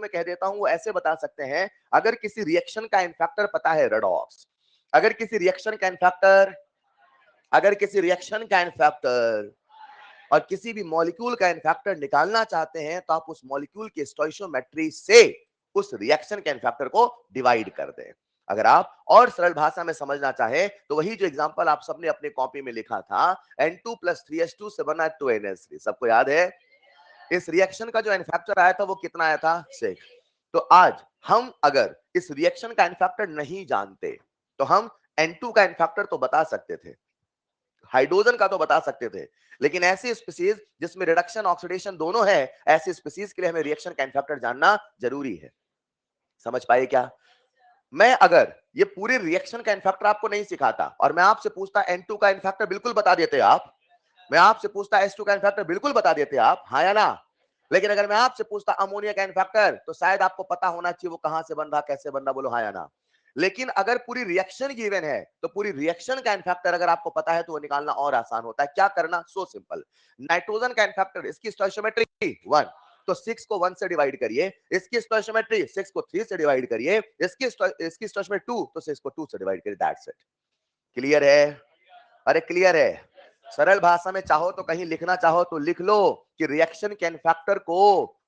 में कह देता हूं वो ऐसे बता सकते हैं, अगर किसी रिएक्शन का एन फैक्टर पता है रेडॉक्स, अगर किसी रिएक्शन का एन फैक्टर, अगर किसी रिएक्शन का एन फैक्टर और किसी भी मॉलिक्यूल का एन फैक्टर निकालना चाहते हैं तो आप उस मॉलिक्यूल की स्टोइशियोमेट्री से उस रिएक्शन के एन फैक्टर को डिवाइड कर दें। अगर आप और सरल भाषा में समझना चाहें तो वही जो एग्जांपल आप सबने अपनी कॉपी में लिखा था, N2 + 3H2 से बना 2NH3, सबको याद है? इस रिएक्शन का जो एन फैक्टर आया था वो कितना आया था? 6। तो आज हम अगर इस रिएक्शन का एन फैक्टर नहीं जानते तो हम N2 का एन फैक्टर तो बता सकते थे, हाइड्रोजन का तो बता सकते थे, लेकिन ऐसी स्पीसीज जिसमें रिडक्शन ऑक्सीडेशन दोनों है, ऐसी स्पीसीज के लिए हमें रिएक्शन का एन फैक्टर जानना जरूरी है। समझ पाए क्या? मैं अगर ये पूरे रिएक्शन का एन फैक्टर आपको नहीं सिखाता और मैं आपसे पूछता N2 का एन फैक्टर बिल्कुल बता देते आप, मैं आपसे पूछता H2 का एन फैक्टर बिल्कुल बता देते आप, हाँ या ना? लेकिन अगर मैं आपसे पूछता अमोनिया का एन फैक्टर तो शायद आपको पता होना चाहिए वो कहां से बन रहा, कैसे बन रहा, बोलो हाँ या ना? लेकिन अगर पूरी रिएक्शन गिवन है तो पूरी रिएक्शन का एन फैक्टर अगर आपको पता है तो वो निकालना और आसान होता है। क्या करना? So simple. नाइट्रोजन का एन फैक्टर, इसकी स्टोइशियोमेट्री 1, तो 6 को 1 से डिवाइड करिए, इसकी स्टोइशियोमेट्री 6 को 3 से डिवाइड करिए, इसकी स्टोइशियोमेट्री 2 तो 6 को 2 से डिवाइड करिए, दैट्स इट। क्लियर है? अरे क्लियर है? सरल भाषा में चाहो तो कहीं लिखना चाहो तो लिख लो कि रिएक्शन के एन फैक्टर को,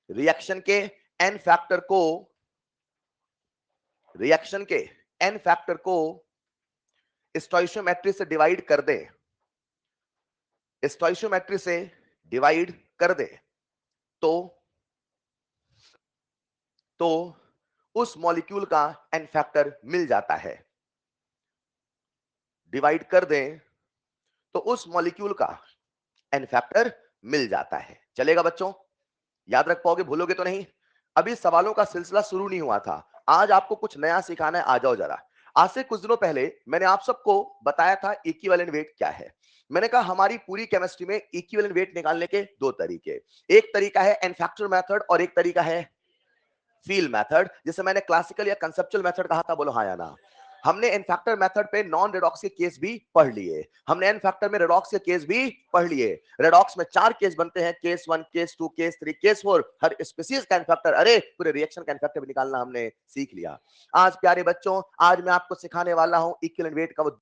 रिएक्शन के एन फैक्टर को, रिएक्शन के एन फैक्टर को स्टोइशियोमेट्री से डिवाइड कर दे, स्टोइशियोमेट्री से डिवाइड कर दे तो तो उस मॉलिक्यूल का एन फैक्टर मिल जाता है। डिवाइड कर दें तो उस मॉलिक्यूल का एन फैक्टर मिल जाता है। चलेगा बच्चों? याद रख पाओगे? भूलोगे तो नहीं? अभी सवालों का सिलसिला शुरू नहीं हुआ था, आज आपको कुछ नया सिखाना है। आ जाओ जरा। आज से कुछ दिनों पहले मैंने आप सबको बताया था इक्विवेलेंट वेट क्या है। मैंने कहा हमारी पूरी केमिस्ट्री में इक्विवेलेंट वेट निकालने के दो तरीके, एक तरीका है एन फैक्टर मेथड और एक तरीका है फील मेथड, जिसे मैंने क्लासिकल या कंसेप्चुअल मेथड कहा था, बोलो हाँ या ना? हमने एन फैक्टर मेथड पे नॉन रेडॉक्स के केस भी पढ़ लिए, हमने एन फैक्टर में रेडॉक्स के केस भी पढ़ लिए। रेडॉक्स में 4 केस बनते हैं, केस 1, केस 2, केस 3, केस 4। हर स्पीशीज का एन फैक्टर, अरे पूरे रिएक्शन का एन फैक्टर भी निकालना हमने सीख लिया। आज प्यारे बच्चों, आज मैं आपको सिखाने वाला हूं इक्विवेलेंट वेट का वो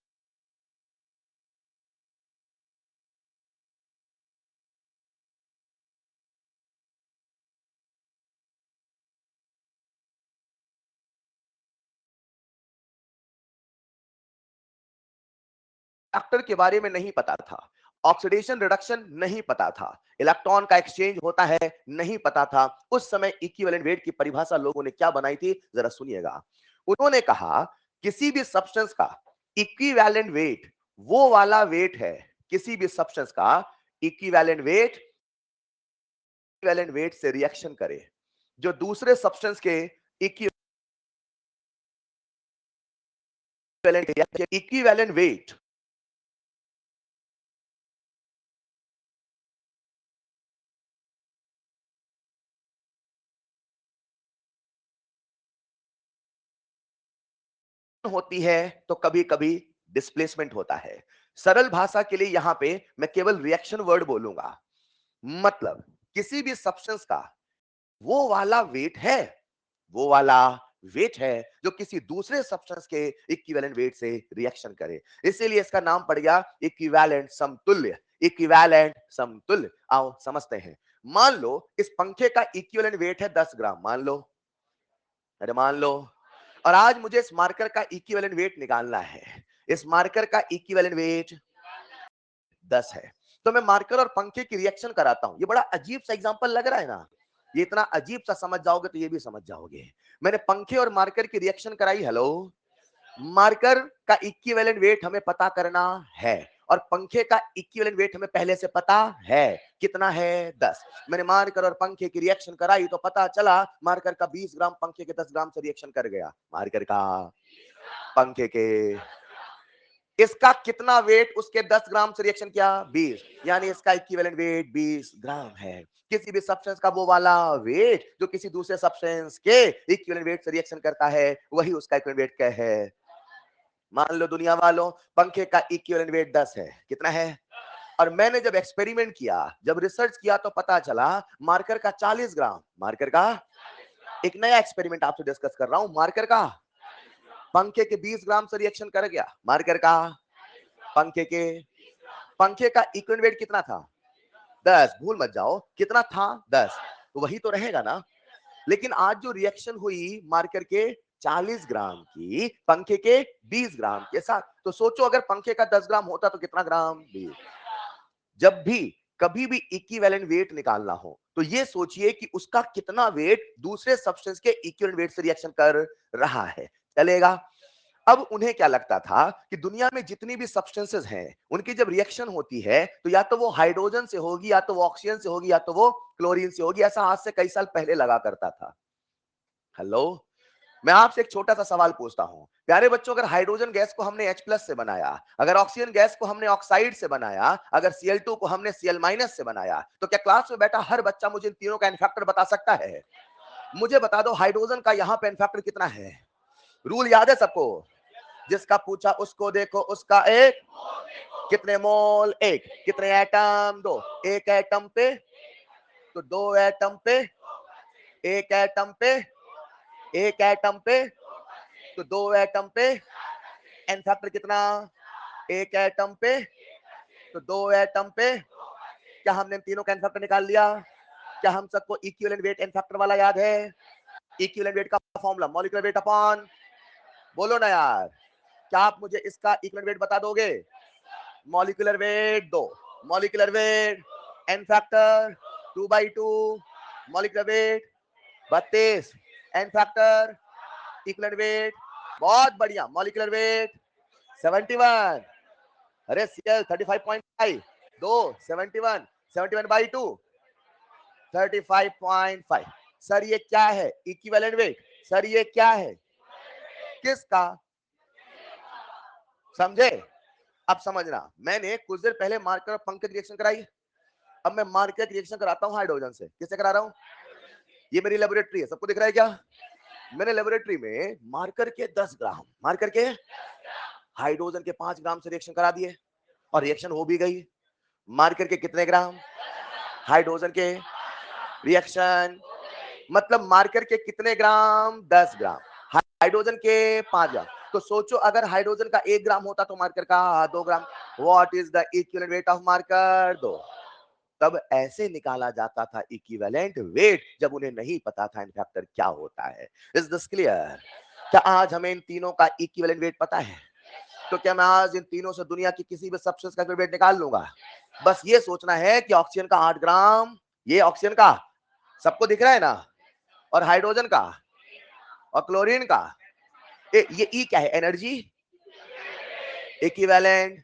फैक्टर के बारे में नहीं पता था, ऑक्सीडेशन रिडक्शन नहीं पता था, इलेक्ट्रॉन का एक्सचेंज होता है नहीं पता था। उस समय इक्विवेलेंट वेट की परिभाषा लोगों ने क्या बनाई थी, जरा सुनिएगा। उन्होंने कहा किसी भी सब्सटेंस का इक्विवेलेंट वेट वो वाला वेट है, किसी भी सब्सटेंस का इक्विवेलेंट वेट, इक्विवेलेंट वेट से रिएक्शन करे जो दूसरे सब्सटेंस के इक्विवेलेंट वेट होती है तो कभी कभी डिस्प्लेसमेंट होता है। सरल भाषा के लिए यहां पे मैं केवल रिएक्शन वर्ड बोलूंगा, मतलब किसी भी सब्सटेंस का वो वाला वेट है, वो वाला वेट है जो किसी दूसरे सब्सटेंस के इक्विवेलेंट वेट से रिएक्शन करे। इसीलिए इसका नाम पड़ गया इक्विवेलेंट, समतुल्य। इक्विवेलेंट, समतुल्य। आओ समझते हैं। मान लो इस पंखे का इक्विवेलेंट वेट है 10 ग्राम, मान लो, अरे मान लो, और आज मुझे इस मार्कर का इक्विवेलेंट वेट निकालना है। इस मार्कर का इक्विवेलेंट वेट 10 है। तो मैं मार्कर और पंखे की रिएक्शन कराता हूं। ये बड़ा अजीब सा एग्जांपल लग रहा है ना? ये इतना अजीब सा समझ जाओगे तो ये भी समझ जाओगे। मैंने पंखे और मार्कर की रिएक्शन कराई, हेलो। मार्कर का इक्विवेलेंट वेट हमें पता करना है और पंखे का इक्विवेलेंट वेट हमें पहले से पता है। कितना है? 10। मैंने मार्कर और पंखे की रिएक्शन कराई तो पता चला मार्कर का 20 ग्राम पंखे के 10 ग्राम से रिएक्शन कर गया। मार्कर का पंखे के, इसका कितना वेट उसके 10 ग्राम से रिएक्शन किया? 20, यानी इसका इक्विवेलेंट वेट 20 ग्राम है। किसी भी सब्सटेंस का वो वाला वेट जो किसी दूसरे सब्सटेंस के इक्विवेलेंट वेट से रिएक्शन करता है, वही उसका इक्विवेलेंट वेट क्या है। मान लो दुनिया वालों, पंखे का इक्विवेलेंट वेट 10 है। कितना है? और मैंने जब एक्सपेरिमेंट किया, जब रिसर्च किया तो पता चला मार्कर का 40 ग्राम, मार्कर का, एक नया एक्सपेरिमेंट आपसे डिस्कस कर रहा हूं, मार्कर का पंखे के 20 ग्राम से रिएक्शन कर गया, मार्कर का पंखे के, पंखे का इक्विवेलेंट वेट कितना था? 10, भूल मत जाओ कितना था, 10, तो वही तो रहेगा ना। लेकिन आज जो रिएक्शन हुई मार्कर के 40 ग्राम की पंखे के 20 ग्राम के साथ, तो सोचो अगर पंखे का 10 ग्राम होता तो कितना ग्राम? 20। जब भी कभी भी इक्विवेलेंट वेट निकालना हो तो ये सोचिए कि उसका कितना वेट दूसरे सब्सटेंस के इक्विवेलेंट वेट से रिएक्शन कर रहा है, चलेगा। अब उन्हें क्या लगता था कि दुनिया में जितनी भी सब्सटेंसेस हैं उनकी जब रिएक्शन होती है तो या तो वो हाइड्रोजन से होगी, या तो वो ऑक्सीजन से होगी, या तो वो क्लोरीन से होगी। ऐसा आज से कई साल पहले लगा करता था। हेलो, मैं आपसे एक छोटा सा सवाल पूछता हूं, प्यारे बच्चों, अगर हाइड्रोजन गैस को हमने H+ से बनाया, अगर ऑक्सीजन गैस को हमने ऑक्साइड से बनाया, अगर Cl2 को हमने Cl- से बनाया, तो क्या क्लास में बैठा हर बच्चा मुझे इन तीनों का एन फैक्टर बता सकता है? मुझे बता दो हाइड्रोजन का यहां पे एन फैक्टर कितना है? रूल याद है सबको? जिसका पूछा उसको देखो उसका एक, कितने मोल? एक, कितने एटम? दो, एक एटम पे तो दो एटम पे, एक एटम पे, एक एटम पे तो दो एटम पे, एन फैक्टर कितना? एक एटम पे तो दो एटम पे। क्या हमने इन तीनों का एन फैक्टर निकाल लिया? क्या हम सबको इक्विवेलेंट वेट एन फैक्टर वाला याद है? इक्विवेलेंट वेट का फॉर्मूला मॉलिक्यूलर वेट अपॉन, बोलो ना यार, क्या आप मुझे इसका इक्विवेलेंट वेट बता दोगे? मॉलिक्यूलर वेट दो, molecular weight n factor 2/2, molecular weight 32, n factor equivalent weight, बहुत बढ़िया, मॉलिक्यूलर वेट 71, अरे Cl 35.5, दो 71, 71/2 35.5। सर ये क्या है? Equivalent wait. सर ये क्या है? किसका? समझे? अब समझना, मैंने कुछ देर पहले मार्कर और पंखे की रिएक्शन कराई, अब मैं मार्कर की रिएक्शन कराता हूं हाइड्रोजन से। किससे करा रहा हूं? ये मेरी लेबोरेटरी है, सबको दिख रहा है क्या? मैंने लेबोरेटरी में मार्कर के 10 ग्राम, मार्कर के हाइड्रोजन के 5 ग्राम से रिएक्शन करा दिए और रिएक्शन हो भी गई। मार्कर के कितने ग्राम? हाइड्रोजन के, रिएक्शन मतलब मार्कर के कितने ग्राम? 10 ग्राम, हाइड्रोजन के 5 ग्राम। तो सोचो अगर हाइड्रोजन का 1 ग्राम होता तो मार्कर का 2 gram. What is the equivalent weight of marker? 2। तब ऐसे निकाला जाता था इक्विवेलेंट वेट जब उन्हें नहीं पता था इन फैक्टर क्या होता है। Is this clear? क्या आज हमें इन तीनों का इक्विवेलेंट वेट पता है? तो क्या मैं आज इन तीनों से दुनिया की किसी भी सब्सटेंस का वेट निकाल लूंगा? बस ये सोचना है कि ऑक्सीजन का 8 ग्राम, ये ऑक्सीजन का सबको दिख रहा है ना, और हाइड्रोजन का और क्लोरीन का, ये ई क्या है? Energy equivalent.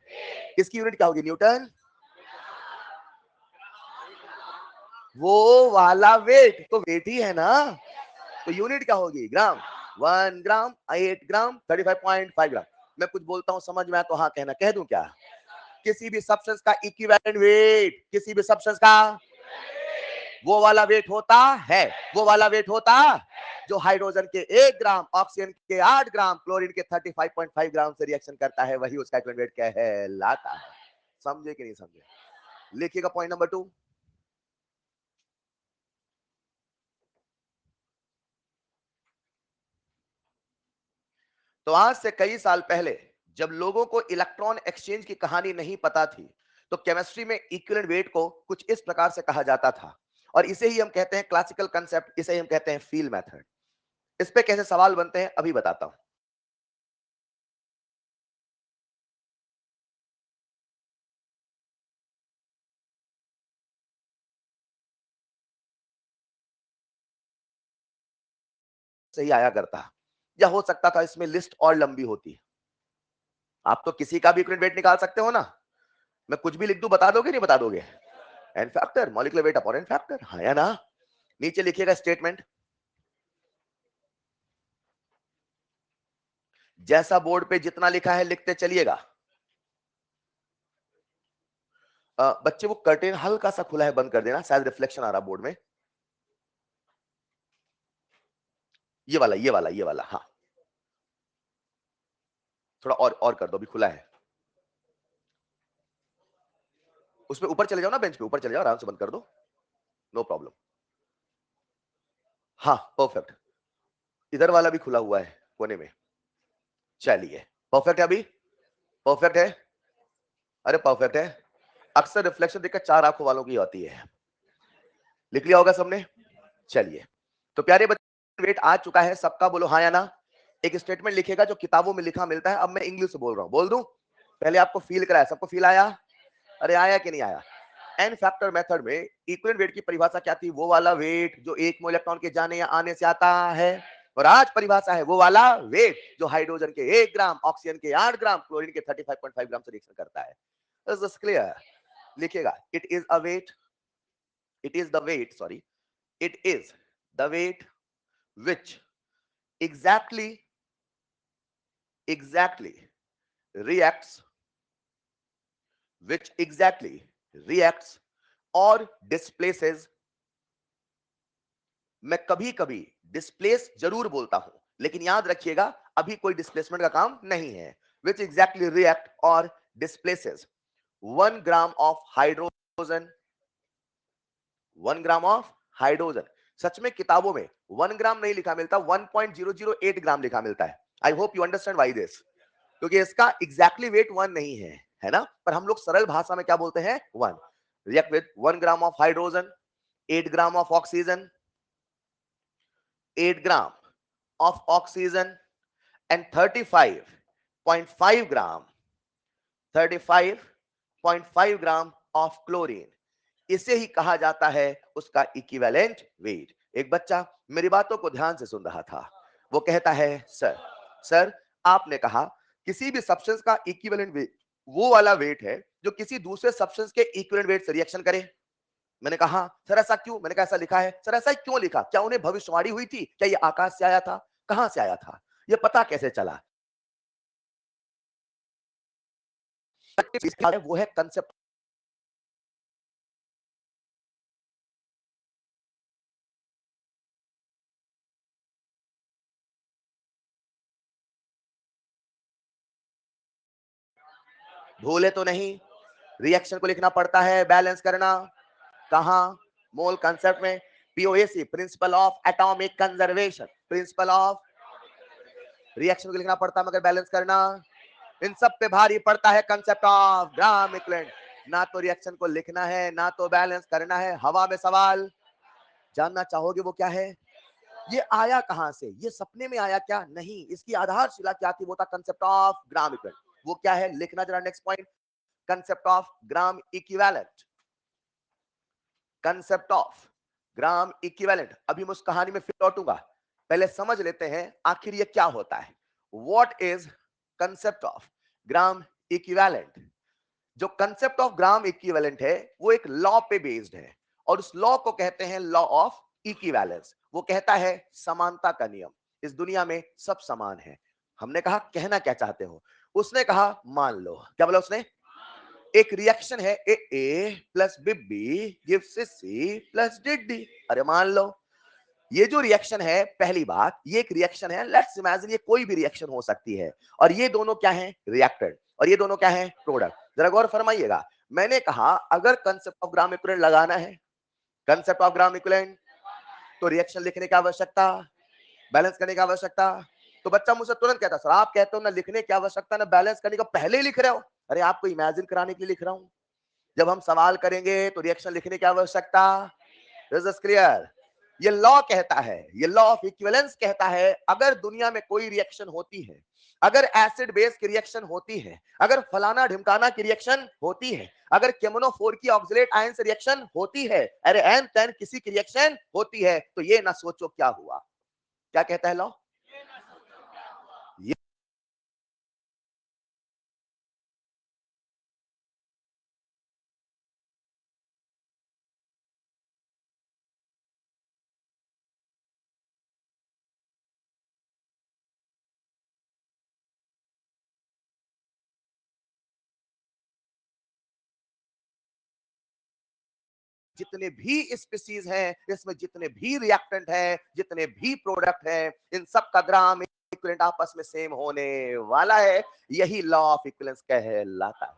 इसकी यूनिट क्या होगी? न्यूटन। वो वाला वेट तो वेट ही है ना, तो यूनिट क्या होगी? ग्राम। 1 ग्राम 8 ग्राम 35.5 ग्राम। मैं कुछ बोलता हूं समझ में आया तो हाँ कहना, कह दूं क्या? किसी भी सब्सटेंस का इक्विवेलेंट वेट, किसी भी सब्सटेंस का वो वाला वेट होता है, वो वाला वेट होता जो हाइड्रोजन के 1 ग्राम, ऑक्सीजन के 8 ग्राम, क्लोरीन के 35.5 ग्राम से रिएक्शन करता है, वही उसका इक्विवेलेंट वेट कहलाता है। समझे कि नहीं समझे? लिखिएगा पॉइंट नंबर 2। तो आज से कई साल पहले जब लोगों को इलेक्ट्रॉन एक्सचेंज की कहानी नहीं पता थी, तो केमिस्ट्री में इक्विवेलेंट वेट को कुछ इस प्रकार से कहा जाता था, और इसे ही हम कहते हैं क्लासिकल कंसेप्ट, इसे ही हम कहते हैं फील्ड मेथड। इस पे कैसे सवाल बनते हैं अभी बताता हूं। सही आया करता, या हो सकता था इसमें लिस्ट और लंबी होती। आप तो किसी का भी इक्विवेलेंट वेट निकाल सकते हो ना, मैं कुछ भी लिख दूं, बता दोगे नहीं बता दोगे? N factor molecular weight upon n factor, हाँ या ना? नीचे लिखिएगा स्टेटमेंट, जैसा बोर्ड पे जितना लिखा है लिखते चलिएगा। बच्चे वो कर्टेन हल्का सा खुला है, बंद कर देना, शायद रिफ्लेक्शन आ रहा बोर्ड में। ये वाला, ये वाला, ये वाला, हाँ थोड़ा और कर दो, अभी खुला है। उसमें ऊपर चले जाओ ना, बेंच पे ऊपर चले जाओ, आराम से बंद कर दो, नो प्रॉब्लम। हाँ परफेक्ट, इधर वाला भी खुला हुआ है कोने में। चलिए परफेक्ट है, अभी परफेक्ट है, अरे परफेक्ट है। अक्सर रिफ्लेक्शन देखकर चार आंखों वालों की होती है। लिख लिया होगा सबने। चलिए तो प्यारे बच्चे, वेट आ चुका है सबका, बोलो हाँ या ना। एक स्टेटमेंट लिखेगा जो किताबों में लिखा मिलता है, अब मैं इंग्लिश से बोल रहा हूं, बोल दूं? पहले आपको फील कराया, सबको फील आया? अरे आया कि नहीं आया? एन फैक्टर मेथड में इक्विवेलेंट वेट की परिभाषा क्या थी? वो वाला वेट जो एक मोल इलेक्ट्रॉन के जाने या आने से आता है। और आज परिभाषा है वो वाला वेट जो हाइड्रोजन के 1 ग्राम, ऑक्सीजन के 8 ग्राम, क्लोरीन के 35.5 ग्राम से रिएक्शन करता है। Is this clear? लिखिएगा, it is a weight, it is the weight, sorry, it is the weight which exactly exactly reacts, which exactly reacts or displaces, मैं कभी कभी डिस्प्लेस जरूर बोलता हूं, लेकिन याद रखिएगा अभी कोई डिस्प्लेसमेंट का काम नहीं है। which exactly react or displaces 1 gram of hydrogen, 1 gram of hydrogen. सच में किताबों में 1 ग्राम नहीं लिखा मिलता, 1.008 ग्राम लिखा मिलता है। I hope you understand why this, क्योंकि इसका एग्जैक्टली वेट 1 नहीं है ना, पर हम लोग सरल भाषा में क्या बोलते हैं? 1। React with 1 gram of hydrogen, 8 gram of oxygen, 8 gram of oxygen and 35.5 gram, 35.5 gram of chlorine. इसे ही कहा जाता है उसका इक्विवेलेंट वेट। एक बच्चा मेरी बातों को ध्यान से सुन रहा था, वो कहता है सर आपने कहा किसी भी सब्सटेंस का इक्विवेलेंट वेट वो वाला वेट है जो किसी दूसरे सब्सटेंस के इक्विवेलेंट वेट से रिएक्शन करे। मैंने कहा सर ऐसा क्यों? मैंने कहा ऐसा लिखा है। सर ऐसा क्यों लिखा? क्या उन्हें भविष्यवाणी हुई थी? क्या ये आकाश से आया था? कहां से आया था? ये पता कैसे चला? वो है कंसेप्ट। भूले तो नहीं? रिएक्शन को लिखना पड़ता है, बैलेंस करना कहां? मोल कंसेप्ट में। POAC, principle of atomic conservation, principle of. Reaction को लिखना पड़ता है मगर बैलेंस करना, इन सब पे भारी पड़ता है कंसेप्ट ऑफ ग्राम इक्विवेलेंट। ना तो रिएक्शन को लिखना है ना तो बैलेंस करना है। हवा में सवाल जानना चाहोगे वो क्या है? ये आया कहां से? ये सपने में आया क्या? नहीं, इसकी आधारशिला क्या थी? वो था कंसेप्ट ऑफ ग्राम इक्विवेलेंट। वो क्या है? लिखना जरा next point, concept of gram equivalent, concept of gram equivalent. अभी मैं उस कहानी में फिर लौटूंगा, पहले समझ लेते हैं आखिर ये क्या होता है। What is concept of gram equivalent? जो कंसेप्ट ऑफ ग्राम इक्विवेलेंट है वो एक लॉ पे बेस्ड है, और उस लॉ को कहते हैं लॉ ऑफ इक्विवेलेंस। वो कहता है समानता का नियम, इस दुनिया में सब समान है। हमने कहा कहना क्या चाहते हो? उसने कहा मान लो, क्या बोला उसने? एक रिएक्शन है A A plus B B gives C plus D D. अरे मान लो ये जो रिएक्शन है, पहली बात ये एक रिएक्शन है, लेट्स इमेजिन ये कोई भी रिएक्शन हो सकती है, और ये दोनों क्या है? रिएक्टेंट, और ये दोनों क्या है? प्रोडक्ट। जरा गौर फरमाइएगा, मैंने कहा अगर कंसेप्ट ऑफ ग्राम इक्विवेलेंट लगाना है, कंसेप्ट ऑफ ग्राम इक्विवेलेंट, तो रिएक्शन लिखने की आवश्यकता, बैलेंस करने की आवश्यकता। तो बच्चा मुझसे तुरंत कहता सर आप कहते हो ना लिखने की आवश्यकता ना बैलेंस करने का, पहले ही लिख रहे हो। अरे आपको इमेजिन कराने के लिए लिख रहा हूं, जब हम सवाल करेंगे तो रिएक्शन लिखने की आवश्यकता। This is clear? ये लॉ कहता है, ये लॉ ऑफ इक्विवेलेंस कहता है अगर दुनिया में कोई रिएक्शन होती है, अगर एसिड बेस की रिएक्शन होती है, अगर फलाना ढिमकाना की रिएक्शन होती है, अगर केमोनो 4 की ऑक्सलेट आयन से रिएक्शन होती है, अरे एन तेन किसी की रिएक्शन होती है, तो ये ना सोचो क्या हुआ। क्या कहता है लॉ? जितने भी स्पीसीज हैं, इसमें जितने भी रिएक्टेंट हैं, जितने भी प्रोडक्ट हैं, इन सब का ग्राम इक्विवेलेंट आपस में सेम होने वाला है। यही लॉ ऑफ इक्विवेलेंस कहलाता है।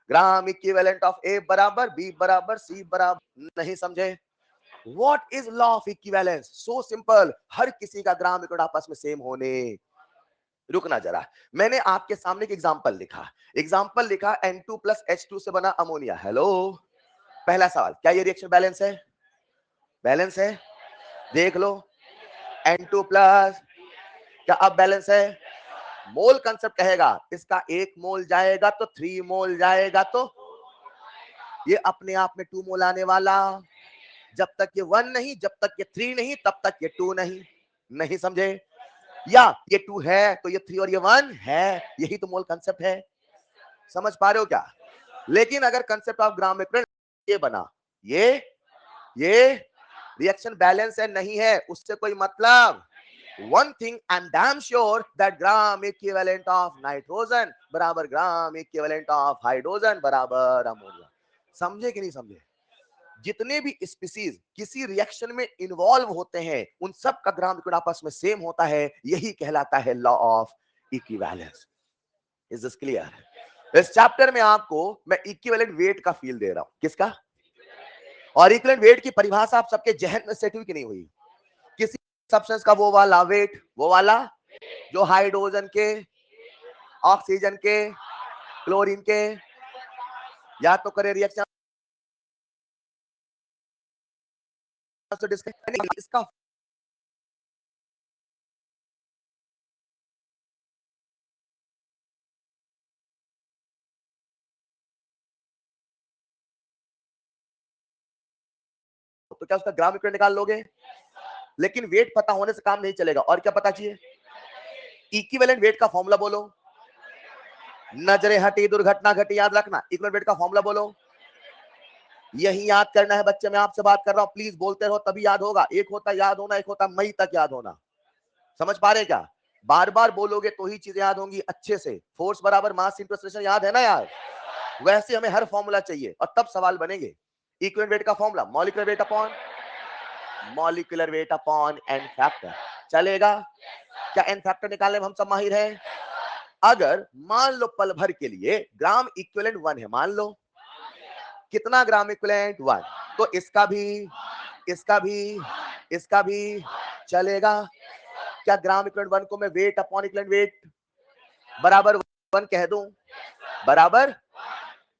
ग्राम इक्विवेलेंट ऑफ ए बराबर बी बराबर सी बराबर, नहीं समझे? What is law of equivalence? So simple, हर किसी का ग्राम इक्विवेलेंट आपस में सेम होने। रुकना जरा, मैंने आपके सामने एक एग्जांपल लिखा N2 प्लस H2 से बना अमोनिया। हेलो, पहला सवाल, क्या ये रिएक्शन बैलेंस है? बैलेंस है? देख लो, N2 प्लस, क्या अब बैलेंस है? मोल कंसेप्ट कहेगा इसका एक मोल जाएगा तो 3 मोल जाएगा, तो ये अपने आप में 2 मोल आने वाला। जब तक ये 1 नहीं, जब तक ये 3 नहीं, तब तक ये 2 नहीं। नहीं समझे? या ये 2 है तो ये 3 और ये 1 है, यही तो मोल कंसेप्ट है। समझ पा रहे हो क्या? लेकिन अगर कंसेप्ट ऑफ ग्राम ये बना, ये रिएक्शन बैलेंस है नहीं है, उससे कोई मतलब। One thing I'm damn sure that gram equivalent of nitrogen बराबर ग्राम equivalent of hydrogen बराबर अमोनिया। समझे कि नहीं समझे? जितने भी स्पीसीज किसी रिएक्शन में इन्वॉल्व होते हैं, उन सब का ग्राम इक्विवेलेंट आपस में सेम होता है, यही कहलाता है law of equivalence. Is this clear? इस चैप्टर में आपको मैं इक्विवेलेंट वेट का फील दे रहा हूं। किसका? और इक्विवेलेंट वेट की परिभाषा आप सबके जहन में सेट हुई कि नहीं हुई? किसी सब्सटेंस का वो वाला वेट, वो वाला जो हाइड्रोजन के, ऑक्सीजन के, क्लोरीन के, या तो करे रिएक्शन इसका तो क्या उसका ग्राम इक्विवेलेंट निकाल लोगे? लेकिन वेट पता होने से काम नहीं चलेगा, और क्या पता चाहिए? इक्विवेलेंट वेट का फॉर्मूला बोलो। नजरे हटी दुर्घटना घटी, याद रखना। इक्विवेलेंट वेट का फॉर्मूला बोलो। यही याद करना है बच्चे, मैं आपसे बात कर रहा हूं, प्लीज बोलते रहो तभी याद होगा। एक होता याद होना, एक होता मई तक याद होना। समझ पा रहे क्या? बार बार बोलोगे तो ही चीजें याद होंगी अच्छे से। फोर्स बराबर मास इंटू एक्सेलरेशन याद है ना यार? वैसे हमें हर फॉर्मूला चाहिए और तब सवाल बनेंगे। इक्विवेलेंट वेट का formula molecular weight upon n factor. चलेगा क्या? एन फैक्टर निकालने में हम सब माहिर हैं। अगर मान लो पल भर के लिए ग्राम इक्विवेलेंट 1 है, मान लो कितना ग्राम इक्विवेलेंट 1, तो इसका भी, इसका भी, इसका भी चलेगा क्या? ग्राम इक्विवेलेंट 1 को मैं वेट अपॉन इक्विवेलेंट वेट बराबर 1 कह दूं, बराबर,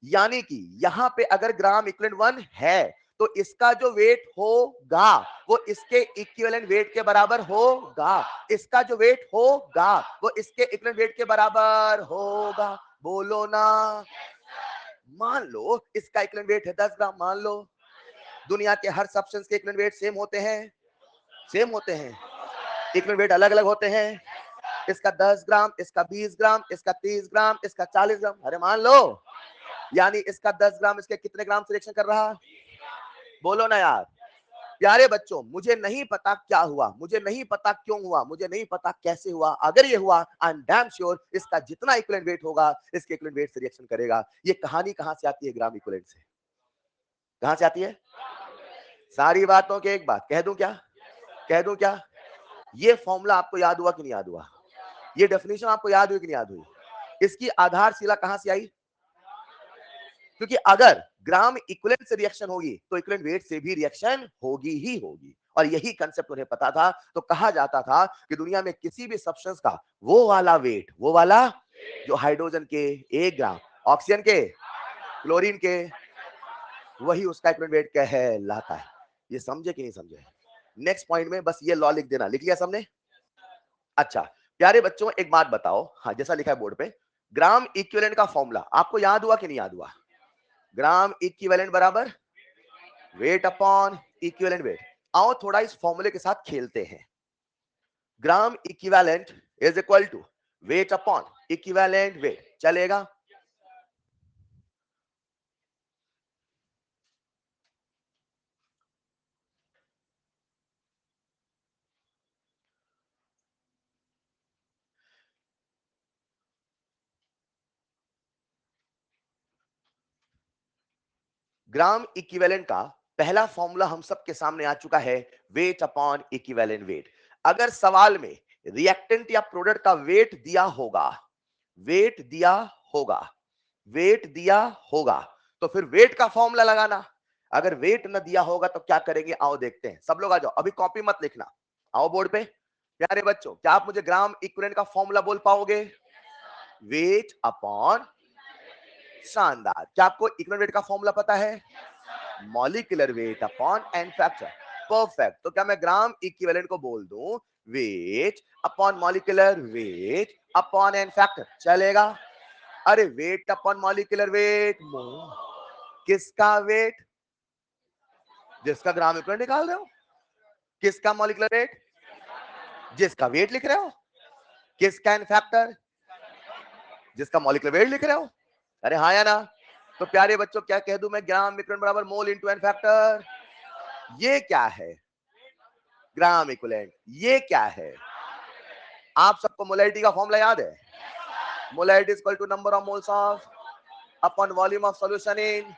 यानी कि यहां पे अगर ग्राम इक्विवेलेंट 1 है तो इसका जो वेट होगा वो इसके इक्विवेलेंट वेट के बराबर होगा। इसका जो वेट होगा वो इसके इक्विवेलेंट वेट के बराबर होगा। बोलो ना। मान लो इसका इक्विवेलेंट वेट है 10 ग्राम, मान लो। दुनिया के हर सब्सटेंस के इक्विवेलेंट वेट सेम होते हैं? सेम होते हैं। इक्विवेलेंट वेट अलग अलग होते हैं। इसका 10 ग्राम, इसका 20 ग्राम, इसका 30 ग्राम, इसका 40 ग्राम। अरे मान लो, यानी इसका 10 ग्राम इसके कितने ग्राम से रिएक्शन कर रहा? बोलो ना यार। प्यारे बच्चों, मुझे नहीं पता क्या हुआ, मुझे नहीं पता क्यों हुआ, मुझे नहीं पता कैसे हुआ, अगर ये हुआ आई एम डैम श्योर इसका जितना इक्विवेलेंट वेट होगा इसके इक्विवेलेंट वेट से रिएक्शन करेगा। ये कहानी कहां से आती है? ग्राम इक्विवेलेंट से। कहां से आती है? सारी बातों के एक बात कह दूं क्या? कह दूं क्या? ये फॉर्मूला आपको याद हुआ कि नहीं याद हुआ? ये डेफिनेशन आपको याद हुई कि नहीं याद हुई? इसकी आधारशिला कहां से आई? क्योंकि अगर ग्राम इक्विवेलेंट से रिएक्शन होगी तो इक्विवेलेंट वेट से भी रिएक्शन होगी ही होगी, और यही कंसेप्ट उन्हें पता था। तो कहा जाता था कि दुनिया में किसी भी सब्सटेंस का वो वाला वेट, वो वाला जो हाइड्रोजन के 1 ग्राम, ऑक्सीजन के, क्लोरीन के, वही उसका इक्विवेलेंट वेट कहलाता है। ये समझे कि नहीं समझे? नेक्स्ट पॉइंट में बस ये लॉ लिख देना। लिख लिया सबने? अच्छा प्यारे बच्चों, एक बात बताओ, हाँ जैसा लिखा है बोर्ड पे, ग्राम इक्विवेलेंट का फॉर्मूला आपको याद हुआ कि नहीं याद हुआ? ग्राम इक्विवेलेंट बराबर वेट अपॉन इक्विवेलेंट वेट। आओ थोड़ा इस फॉर्मूले के साथ खेलते हैं। Gram equivalent is equal to weight upon equivalent weight. चलेगा? ग्राम इक्विवेलेंट का पहला फॉर्मूला हम सबके सामने आ चुका है, वेट अपॉन इक्विवेलेंट वेट। अगर सवाल में रिएक्टेंट या प्रोडक्ट का वेट दिया होगा, वेट दिया होगा, वेट दिया होगा तो फिर वेट का फॉर्मूला लगाना। अगर वेट न दिया होगा तो क्या करेंगे, आओ देखते हैं। सब लोग आ जाओ, अभी कॉपी मत लिखना, आओ बोर्ड पे। प्यारे बच्चों, क्या आप मुझे ग्राम इक्विवेलेंट का फॉर्मूला बोल पाओगे? वेट अपॉन, शानदार। क्या आपको इक्विवेलेंट वेट का फॉर्मूला पता है? Molecular weight upon n factor. Perfect. तो क्या मैं ग्राम इक्विवेलेंट को बोल दूं weight upon molecular weight upon n factor, चलेगा? अरे वेट अपॉन मॉलिक्यूलर वेट, किसका वेट? जिसका ग्राम इक्विवेलेंट निकाल रहे हो। किसका मॉलिक्यूलर वेट? जिसका वेट लिख रहे हो। किसका एन फैक्टर? जिसका मॉलिक्यूलर वेट लिख रहे हो। अरे हाँ या ना? तो प्यारे बच्चों, क्या कह दूं मैं, ग्राम इक्विवेलेंट बराबर मोल इंटू एन फैक्टर। ये क्या है? Gram equivalent. ये क्या है? आप सबको मोलैरिटी का फॉर्मूला याद है? Molarity is equal to number of moles of upon volume of solution in,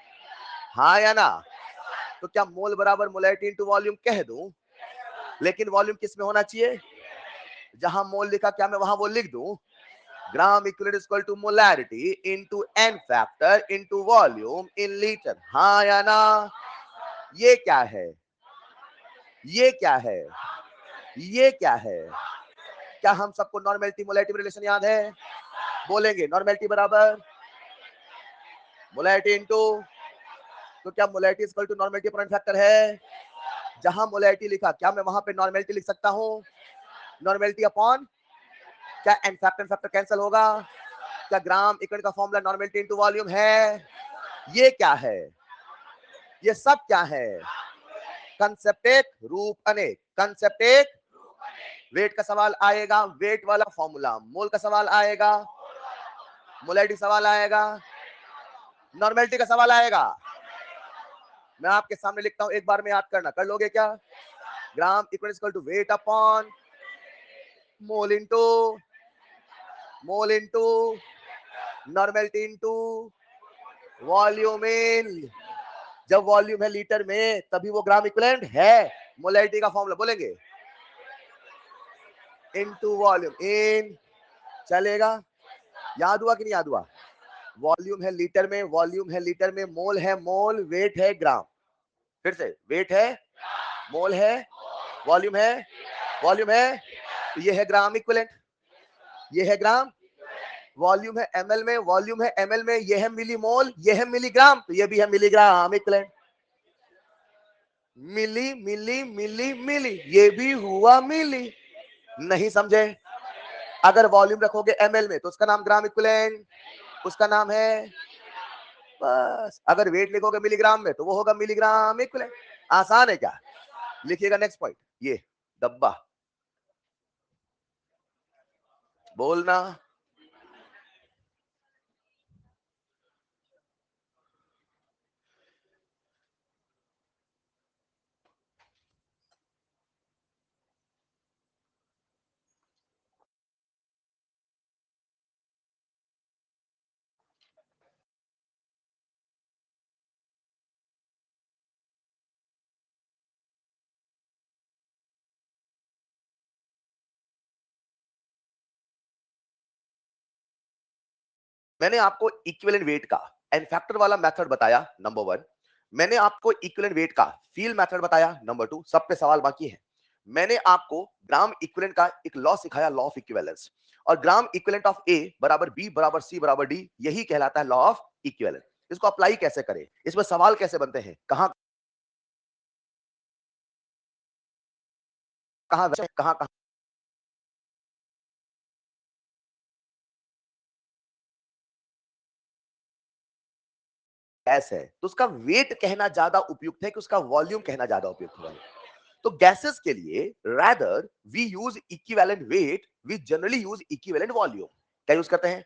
हाँ या ना? तो क्या मोल बराबर मोलैरिटी इनटू वॉल्यूम कह दूं? लेकिन वॉल्यूम किस में होना चाहिए? जहां मोल लिखा, क्या मैं वहां वो लिख दूं? Gram equivalent is equal to molarity into n factor into volume in litre, हाँ या ना? ये क्या है? ये क्या है? ये क्या है? क्या हम सबको नॉर्मेलिटी मोलैरिटी रिलेशन याद है? बोलेंगे नॉर्मेलिटी बराबर मोलैरिटी इनटू, तो क्या molarity is equal to normality upon factor है? जहां मोलैरिटी लिखा, क्या मैं वहां पे नॉर्मेलिटी लिख सकता हूं? नॉर्मेलिटी अपॉन, क्या एन फैक्टर फैक्टर कैंसिल होगा? क्या ग्राम इक्विवेलेंट का फॉर्मूला नॉर्मेलिटी इनटू वॉल्यूम है? ये क्या है? ये सब क्या है? कंसेप्ट एक, रूप अनेक। कंसेप्ट एक, वेट का सवाल आएगा, वेट वाला फॉर्मूला। मोल का सवाल आएगा, मोलैरिटी सवाल आएगा, नॉर्मेलिटी का सवाल आएगा। मैं आपके सामने लिखता हूं, एक बार में याद करना, कर लोगे क्या? Gram equivalent equal to weight upon mole into normality into volume in. जब वॉल्यूम है लीटर में तभी वो ग्राम इक्विवेलेंट है। मोलैरिटी का फॉर्मूला बोलेंगे इनटू वॉल्यूम इन, चलेगा? याद हुआ कि नहीं याद हुआ? वॉल्यूम है लीटर में, वॉल्यूम है लीटर में, मोल है मोल, वेट है ग्राम। फिर से, वेट है, मोल है, वॉल्यूम है, वॉल्यूम है, तो ये है ग्राम इक्विवेलेंट। ये है ग्राम, वॉल्यूम है एमएल में, वॉल्यूम है एमएल में, ये है मिली मोल, ये है मिलीग्राम, तो ये भी है मिलीग्राम इक्विवेलेंट। मिली मिली मिली मिली, ये भी हुआ मिली। नहीं समझे? अगर वॉल्यूम रखोगे एमएल में तो उसका नाम ग्राम इक्विवेलेंट, उसका नाम है। बस अगर वेट लिखोगे मिलीग्राम में तो वो होगा मिलीग्राम इक्विवेलेंट। आसान है क्या? लिखिएगा नेक्स्ट पॉइंट, ये डब्बा बोलना। मैंने आपको इक्विवेलेंट वेट का एन फैक्टर वाला मेथड बताया, नंबर वन। मैंने आपको इक्विवेलेंट वेट का फील मेथड बताया, नंबर टू। सब पे सवाल बाकी है। मैंने आपको ग्राम इक्विवेलेंट का एक लॉ सिखाया, लॉ ऑफ इक्विवेलेंस। और ग्राम इक्विवेलेंट ऑफ ए बराबर बी बराबर सी बराबर डी, यही कहलाता है लॉ ऑफ इक्विवेलेंस। इसको अप्लाई कैसे करें, इसमें सवाल कैसे बनते हैं, कहां कहां कहां कहां गैस है तो उसका वेट कहना ज्यादा उपयुक्त है कि उसका वॉल्यूम कहना ज्यादा उपयुक्त है? तो गैसेस के लिए rather we use equivalent weight, we generally use equivalent volume. क्या यूज करते हैं?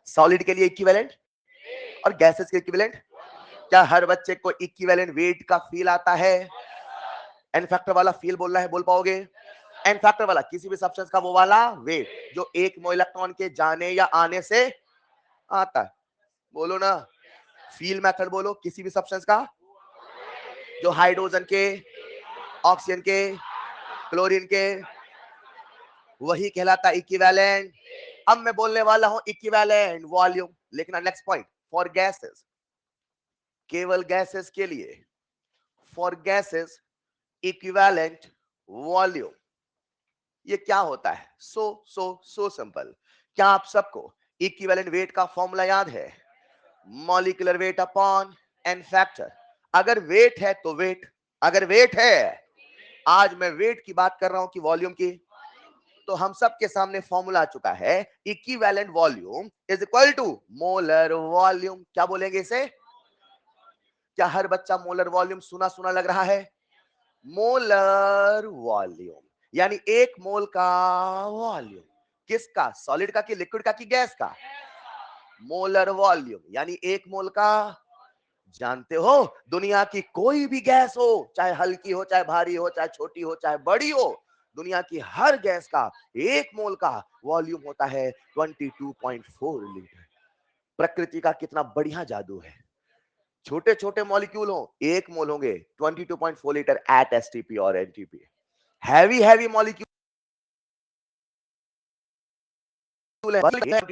सॉलिड के लिए इक्विवेलेंट और गैसेस के इक्विवेलेंट। क्या हर बच्चे को इक्विवेलेंट वेट का फील आता है? एन फैक्टर वाला फील बोलना है, बोल पाओगे? एन फैक्टर वाला किसी भी सब्सटेंस का वो वाला वेट जो एक मो इलेक्ट्रॉन के जाने या आने से आता है। बोलो ना, फील मेथड बोलो, किसी भी सब्सटेंस का जो हाइड्रोजन के, ऑक्सीजन के, क्लोरीन के, वही कहलाता है इक्विवेलेंट। अब मैं बोलने वाला हूं इक्विवेलेंट वॉल्यूम, लेकिन नेक्स्ट पॉइंट फॉर गैसेस, केवल गैसेस के लिए, फॉर गैसेस इक्विवेलेंट वॉल्यूम, ये क्या होता है? So simple. क्या आप सबको इक्विवेलेंट वेट का फॉर्मूला याद है? Molecular weight upon n factor. अगर वेट है तो वेट, अगर वेट है, आज मैं वेट की बात कर रहा हूं कि वॉल्यूम की, तो हम सब के सामने फॉर्मूला आ चुका है, equivalent volume is equal to molar volume. क्या बोलेंगे इसे? क्या हर बच्चा मोलर वॉल्यूम सुना सुना लग रहा है? मोलर वॉल्यूम यानी एक मोल का वॉल्यूम, किसका? सॉलिड का कि लिक्विड का कि गैस का? मोलर वॉल्यूम यानी एक मोल का। जानते हो दुनिया की कोई भी गैस हो, चाहे हल्की हो, चाहे भारी हो, चाहे छोटी हो, चाहे बड़ी हो, दुनिया की हर गैस का एक मोल का वॉल्यूम होता है 22.4 लीटर। प्रकृति का कितना बढ़िया जादू है। छोटे छोटे मॉलिक्यूल हो, एक मोल होंगे 22.4 लीटर एट एसटीपी और एनटीपी। हैवी हैवी मॉलिक्यूल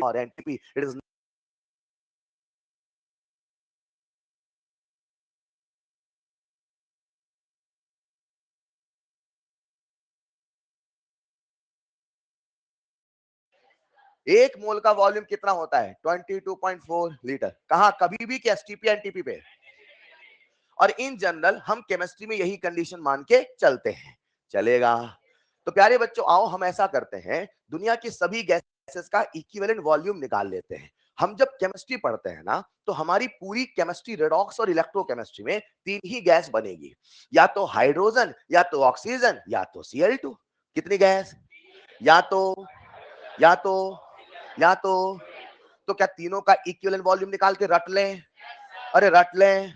और एनटीपी, इट इज एक मोल का वॉल्यूम कितना होता है? 22.4 लीटर। कहां? कभी भी कि एसटीपी एनटीपी पे? और इन जनरल हम केमिस्ट्री में यही कंडीशन मान के चलते हैं। चलेगा? तो प्यारे बच्चों आओ हम ऐसा करते हैं, दुनिया की सभी गैसेस का इक्विवेलेंट वॉल्यूम निकाल लेते हैं। हम जब केमिस्ट्री पढ़ते हैं ना, तो हमारी पूरी केमिस्ट्री रेडॉक्स और इलेक्ट्रोकेमिस्ट्री में तीन ही गैस बनेगी, या तो हाइड्रोजन, या तो ऑक्सीजन, या तो Cl2। कितनी गैस? या तो या तो या तो क्या तीनों का इक्विवेलेंट वॉल्यूम निकाल के रट लें? अरे रट लें।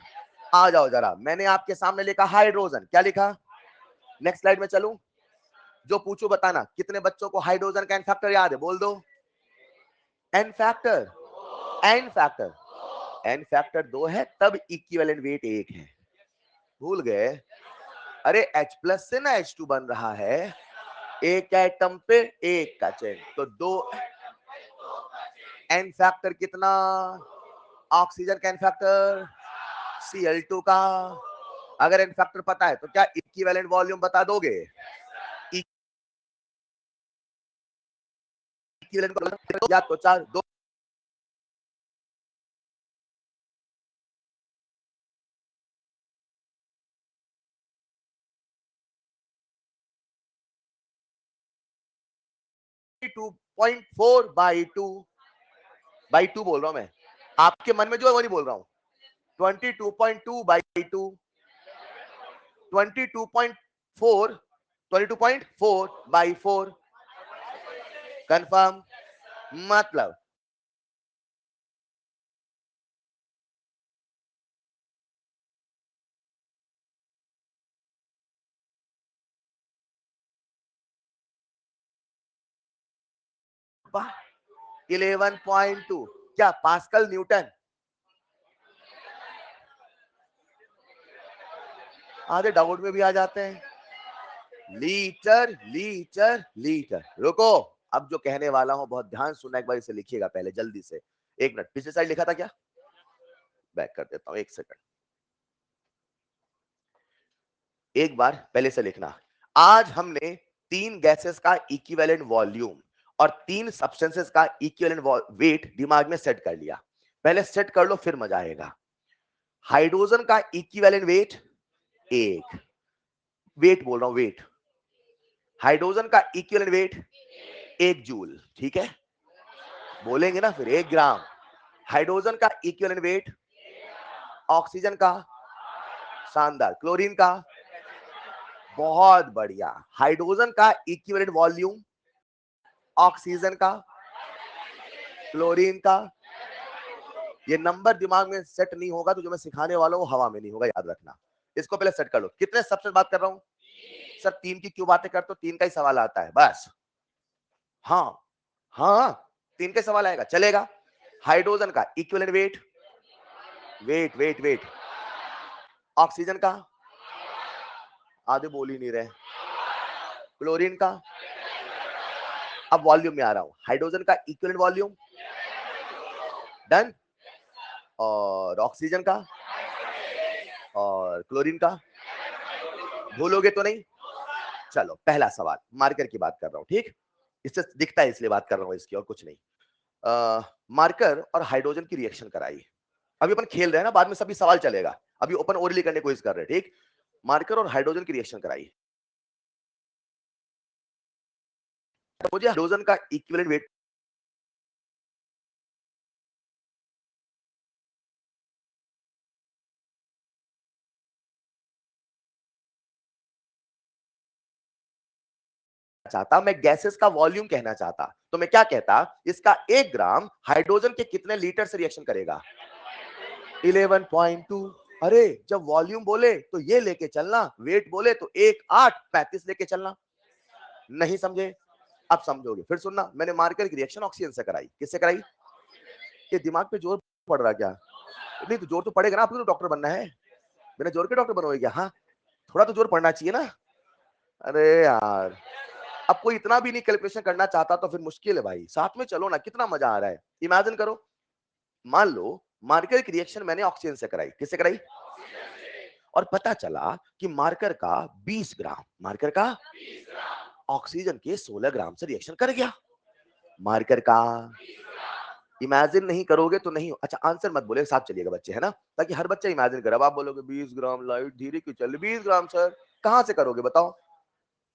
आ जाओ जरा, मैंने आपके सामने लिखा हाइड्रोजन। क्या लिखा? नेक्स्ट स्लाइड में चलूं? जो पूछो बताना, कितने बच्चों को हाइड्रोजन का एन फैक्टर याद है? बोल दो। N factor, n factor, n factor 2 है, तब इक्विवेलेंट वेट 1 है। भूल गए? अरे H प्लस से ना H2 बन रहा है, एक एटम पे एक का चेन, तो 2। एन फैक्टर कितना? ऑक्सीजन का एन फैक्टर Cl2 का। अगर एन फैक्टर पता है तो क्या इक्विवेलेंट वॉल्यूम बता दोगे? इक्विवेलेंट या तो 4 2 2.4 बाई 2 बोल रहा हूं मैं, आपके मन में जो है वो नहीं बोल रहा हूं। 22.2 बाई 2, 22.4, 22.4 बाई 4। कंफर्म? मतलब वाह, 11.2। क्या पास्कल न्यूटन? आधे डाउट में भी आ जाते हैं। Litre litre litre. रुको, अब जो कहने वाला हूं बहुत ध्यान सुनना, एक बार इसे लिखिएगा पहले जल्दी से। एक मिनट, पिछले साइड लिखा था क्या? बैक कर देता हूं, एक सेकंड। एक बार पहले से लिखना। आज हमने तीन गैसेस का इक्विवेलेंट वॉल्यूम और तीन सब्सटेंसेस का इक्विवेलेंट वेट दिमाग में सेट कर लिया। पहले सेट कर लो, फिर मजा आएगा। हाइड्रोजन का इक्विवेलेंट वेट 1, वेट बोल रहा हूं, वेट। हाइड्रोजन का इक्विवेलेंट वेट 1 जूल, ठीक है? बोलेंगे ना फिर 1 ग्राम। हाइड्रोजन का इक्विवेलेंट वेट, ऑक्सीजन का, शानदार, क्लोरीन का, बहुत बढ़िया। हाइड्रोजन का इक्विवेलेंट वॉल्यूम, ऑक्सीजन का, क्लोरीन का। ये नंबर दिमाग में सेट नहीं होगा तो जो मैं सिखाने वाला हूं वो हवा में नहीं होगा, याद रखना। इसको पहले सेट कर लो। कितने सबसे बात कर रहा हूं सर? 3 की क्यों बातें करते हो? 3 का ही सवाल आता है बस। हाँ हाँ, 3 का सवाल आएगा, चलेगा? हाइड्रोजन का equivalent weight, weight weight weight. Oxygen का, आधे बोल ही नहीं रहे। क्लोरीन का, अब वॉल्यूम में आ रहा हूं, हाइड्रोजन का इक्विवेलेंट वॉल्यूम डन, और ऑक्सीजन का और क्लोरीन का भूलोगे तो नहीं। चलो पहला सवाल, मार्कर की बात कर रहा हूं, ठीक, इससे दिखता है इसलिए बात कर रहा हूं इसकी, और कुछ नहीं। मार्कर और हाइड्रोजन की रिएक्शन कराई। अभी अपन खेल रहे हैं ना, बाद में सभी सवाल चलेगा, अभी ओपन ओरली करने की कोशिश कर रहे हैं, ठीक। मार्कर और हाइड्रोजन की रिएक्शन कराई, तो मुझे हाइड्रोजन का इक्विवेलेंट वेट चाहता, मैं गैसेस का वॉल्यूम कहना चाहता, तो मैं क्या कहता, इसका 1 ग्राम हाइड्रोजन के कितने लीटर से रिएक्शन करेगा, 11.2। अरे जब वॉल्यूम बोले तो ये लेके चलना, वेट बोले तो 1 8 35 लेके चलना। नहीं समझे, अब समझोगे, फिर सुनना। मैंने मार्कर की रिएक्शन ऑक्सीजन से कराई, किससे कराई, ये दिमाग पे जोर पड़ रहा क्या, नहीं तो जोर तो पड़ेगा ना, आपको तो डॉक्टर बनना है, बिना जोर के डॉक्टर बनोगे क्या, हाँ थोड़ा तो जोर पड़ना चाहिए ना। अरे यार, अब कोई इतना भी नहीं कैलकुलेशन करना चाहता तो फिर मुश्किल है भाई, साथ में चलो ना, कितना मजा आ रहा है। इमेजिन करो, मान लो मार्कर की रिएक्शन मैंने ऑक्सीजन से कराई, किससे कराई, और पता चला कि मार्कर का 20 ग्राम, मार्कर का ऑक्सीजन के 16 ग्राम से रिएक्शन कर गया। मार्कर का, इमेजिन नहीं करोगे तो नहीं, अच्छा आंसर मत बोले, साथ चलिएगा बच्चे, है ना, ताकि हर बच्चा इमेजिन करे। अब आप बोलोगे 20 ग्राम लाइट धीरे क्यों चल, 20 ग्राम सर, कहां से करोगे बताओ,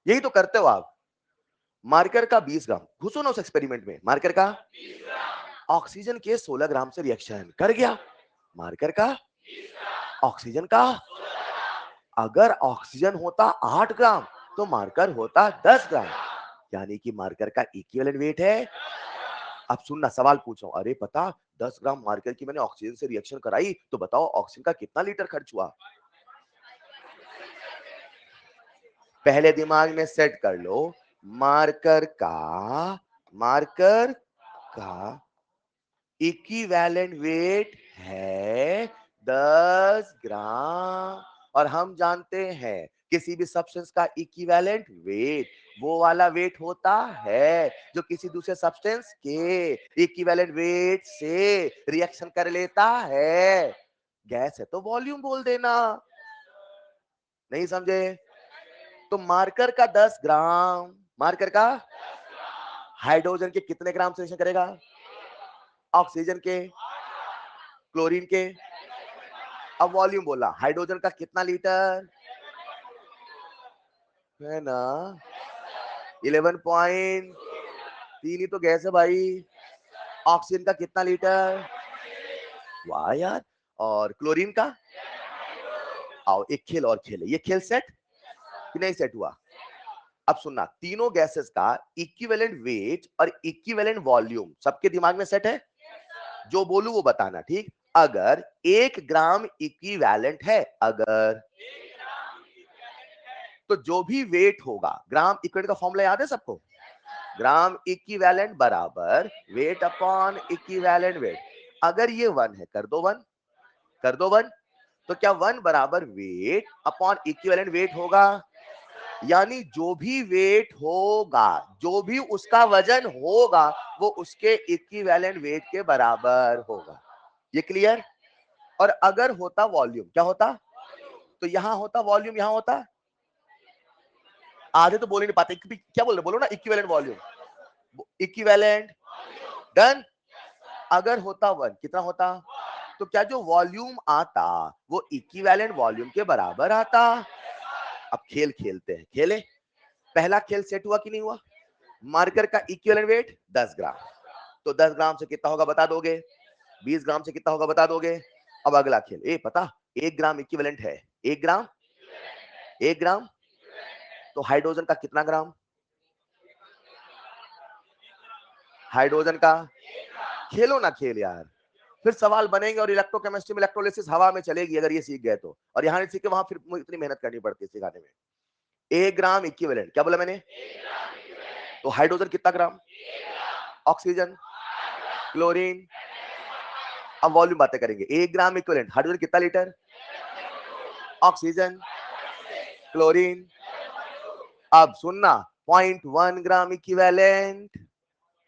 यही तो करते हो आप। मार्कर का 20 ग्राम, घुसो ना उस एक्सपेरिमेंट में, मार्कर का ऑक्सीजन के 16 ग्राम से रिएक्शन कर गया, मार्कर का ऑक्सीजन का, अगर ऑक्सीजन होता 8 ग्राम तो मार्कर होता 10 ग्राम, यानी कि मार्कर का इक्विवेलेंट वेट है। अब सुनना, सवाल पूछो, अरे पता 10 ग्राम मार्कर की मैंने ऑक्सीजन से रिएक्शन कराई, तो बताओ ऑक्सीजन का कितना लीटर खर्च हुआ, पहले दिमाग में सेट कर लो। मार्कर का इक्विवेलेंट वेट है 10 ग्राम, और हम जानते हैं किसी भी सब्सटेंस का इक्विवेलेंट वेट वो वाला वेट होता है जो किसी दूसरे सब्सटेंस के इक्विवेलेंट वेट से रिएक्शन कर लेता है। गैस है तो वॉल्यूम बोल देना, नहीं समझे, तो मार्कर का 10 ग्राम, मार्कर का हाइड्रोजन के कितने ग्राम से रिएक्शन करेगा, ऑक्सीजन के, क्लोरीन के, अब वॉल्यूम बोला, हाइड्रोजन का कितना लीटर है ना, 11.3 ही तो गैस है भाई, ऑक्सीजन का कितना लीटर, वाह यार, और क्लोरीन का, आओ एक खेल और खेले, ये खेल सेट कि नहीं सेट हुआ। अब सुनना, तीनों गैसेस का इक्विवेलेंट वेट और इक्विवेलेंट वॉल्यूम सबके दिमाग में सेट है, जो बोलूं वो बताना, ठीक। अगर 1 ग्राम इक्विवेलेंट है, अगर, तो जो भी वेट होगा, ग्राम इक्विवेलेंट का फॉर्मूला याद है सबको, ग्राम इक्विवेलेंट बराबर वेट अपॉन इक्विवेलेंट वेट, अगर ये 1 है कर दो 1, कर दो 1, तो क्या 1 बराबर वेट अपॉन इक्विवेलेंट वेट होगा, यानी जो भी वेट होगा, जो भी उसका वजन होगा, वो उसके इक्विवेलेंट वेट के बराबर होगा, ये क्लियर। और अगर होता वॉल्यूम, क्या होता, तो यहां होता वॉल्यूम, यहां होता, आधे तो बोल ही नहीं पाते, क्या बोल रहे, बोलो ना, इक्विवेलेंट वॉल्यूम, इक्विवेलेंट डन। अगर होता 1, कितना होता, तो क्या जो वॉल्यूम आता वो इक्विवेलेंट वॉल्यूम के बराबर आता। अब खेल खेलते हैं, खेले, पहला खेल सेट हुआ कि नहीं हुआ, मार्कर का इक्विवेलेंट वेट 10 ग्राम, तो 10 ग्राम से कितना होगा बता दोगे, 20 ग्राम से कितना होगा बता दोगे। अब अगला खेल, ए पता 1 ग्राम इक्विवेलेंट है, 1 ग्राम, 1 ग्राम, तो हाइड्रोजन का कितना ग्राम, हाइड्रोजन का, खेलो ना खेल यार, फिर सवाल बनेंगे, और इलेक्ट्रोकेमिस्ट्री में इलेक्ट्रोलिसिस हवा में चलेगी अगर ये सीख गए तो, और यहां नहीं सीखे वहां फिर इतनी मेहनत करनी पड़ती है सिखाने में। 1 ग्राम इक्विवेलेंट, क्या बोला मैंने, तो हाइड्रोजन कितना ग्राम, ऑक्सीजन, क्लोरीन, अब वॉल्यूम बातें करेंगे, 1 ग्राम इक्विवेलेंट, हाइड्रोजन कितना लीटर, ऑक्सीजन, क्लोरीन, अब सुनना 0.1 ग्राम इक्विवेलेंट,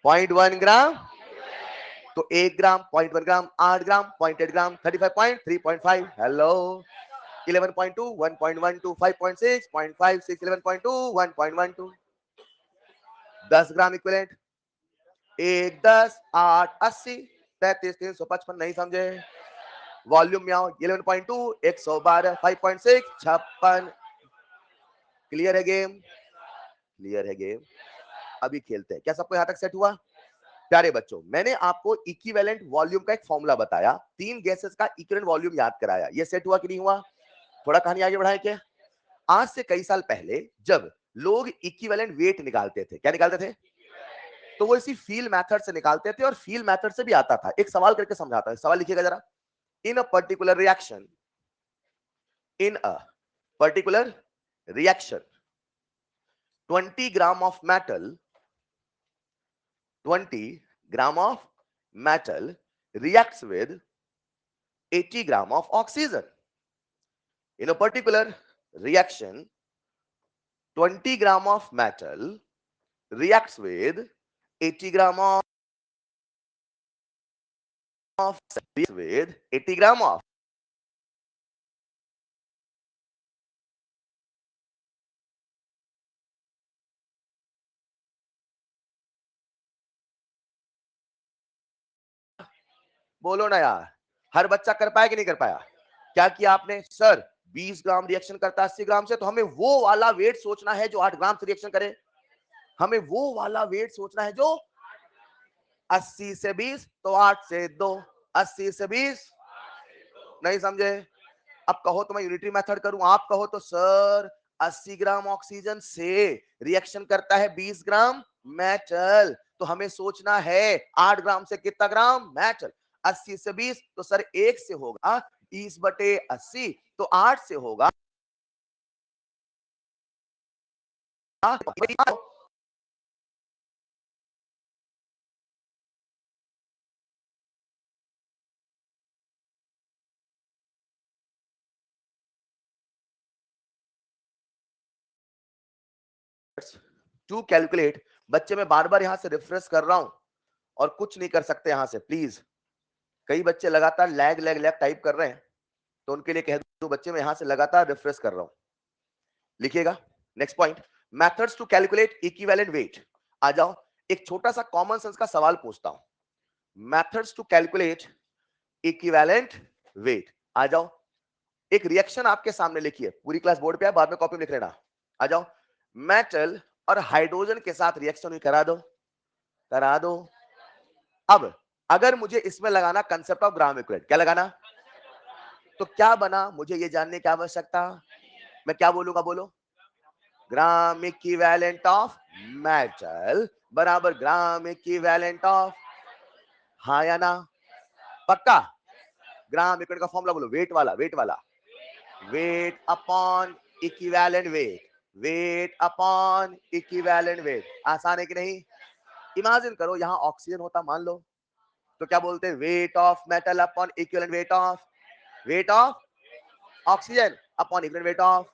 0.1 ग्राम, तो 1 ग्राम, 0.1 ग्राम, 8 ग्राम, 0.8 ग्राम, 35.3.5, हेलो, 11.2, 1.12, 5.6, 0.56, 11.2, 1.12, 10 ग्राम इक्विवेलेंट, 1, 10, 8, 80, 33, 355, नहीं समझे? वॉल्यूम में आओ, 11.2, 112, 5.6, 56, क्लियर है गेम? क्लियर है गेम? अभी खेलते हैं। क्या सबको यहां तक सेट हुआ? प्यारे बच्चों, मैंने आपको इक्विवेलेंट वॉल्यूम का एक फॉर्मूला बताया, 3 गैसेस का इक्विवेलेंट वॉल्यूम याद कराया। ये सेट हुआ कि नहीं हुआ? थोड़ा कहानी आगे बढ़ाएं क्या? आज से कई साल पहले जब लोग इक्विवेलेंट वेट निकालते थे, क्या निकालते थे? तो वो इसी फील मेथड से निकालते थे और फील मेथड से भी आता था। एक सवाल करके समझाता हूं, सवाल लिखिएगा जरा। In a particular reaction, in a particular reaction, 20 gram of metal, 20 gram of metal reacts with 80 gram of oxygen. In a particular reaction, 20 gram of metal reacts with 80 gram with 80 gram of बोलो ना यार, हर बच्चा कर पाया कि नहीं कर पाया? क्या किया आपने? सर 20 ग्राम रिएक्शन करता है 80 ग्राम से, तो हमें वो वाला वेट सोचना है जो 8 ग्राम से रिएक्शन करे। हमें वो वाला वेट सोचना है जो 80 से 20, तो 8 से 2, 80 से 20, नहीं समझे? अब कहो तो मैं यूनिटरी मेथड करूं, आप कहो तो सर 80 ग्राम ऑक्सीजन से रिएक्शन करता है 20 ग्राम मेटल, तो हमें सोचना है 8 ग्राम से कितना ग्राम मेटल। 80 से 20, तो सर 1 से होगा 20/80, तो 8 से होगा टू कैलकुलेट। बच्चे मैं बार बार यहां से रिफ्रेश कर रहा हूं और कुछ नहीं कर सकते यहां से, प्लीज। कई बच्चे लगातार लैग लैग लैग टाइप कर रहे हैं, तो उनके लिए कह दूं बच्चे मैं यहां से लगातार रिफ्रेश कर रहा हूं। लिखिएगा next point, methods to calculate equivalent weight. आ जाओ, एक छोटा सा कॉमन सेंस का सवाल पूछता हूं, methods to calculate equivalent weight. आ जाओ, एक रिएक्शन आपके सामने लिखिए, पूरी क्लास बोर्ड पे है, बाद में कॉपी में लिख लेना। आ जाओ, मेटल और हाइड्रोजन के साथ रिएक्शन करा दो, करा दो। अब अगर मुझे इसमें लगाना कंसेप्ट ऑफ ग्राम इक्विवेलेंट, क्या लगाना? तो क्या बना, मुझे ये जानने की आवश्यकता। मैं क्या बोलूंगा, बोलो। ग्राम इक्विवेलेंट ऑफ मेटल बराबर ग्राम इक्विवेलेंट ऑफ, हाँ या ना? पक्का? ग्राम इक्विवेलेंट का फॉर्मूला बोलो, वेट वाला, वेट वाला, wait upon equivalent weight, wait upon equivalent wait. आसान है कि नहीं? इमेजिन करो यहां ऑक्सीजन होता मान लो, तो क्या बोलते हैं? Wait of metal upon equivalent weight of, wait of oxygen upon equivalent weight of.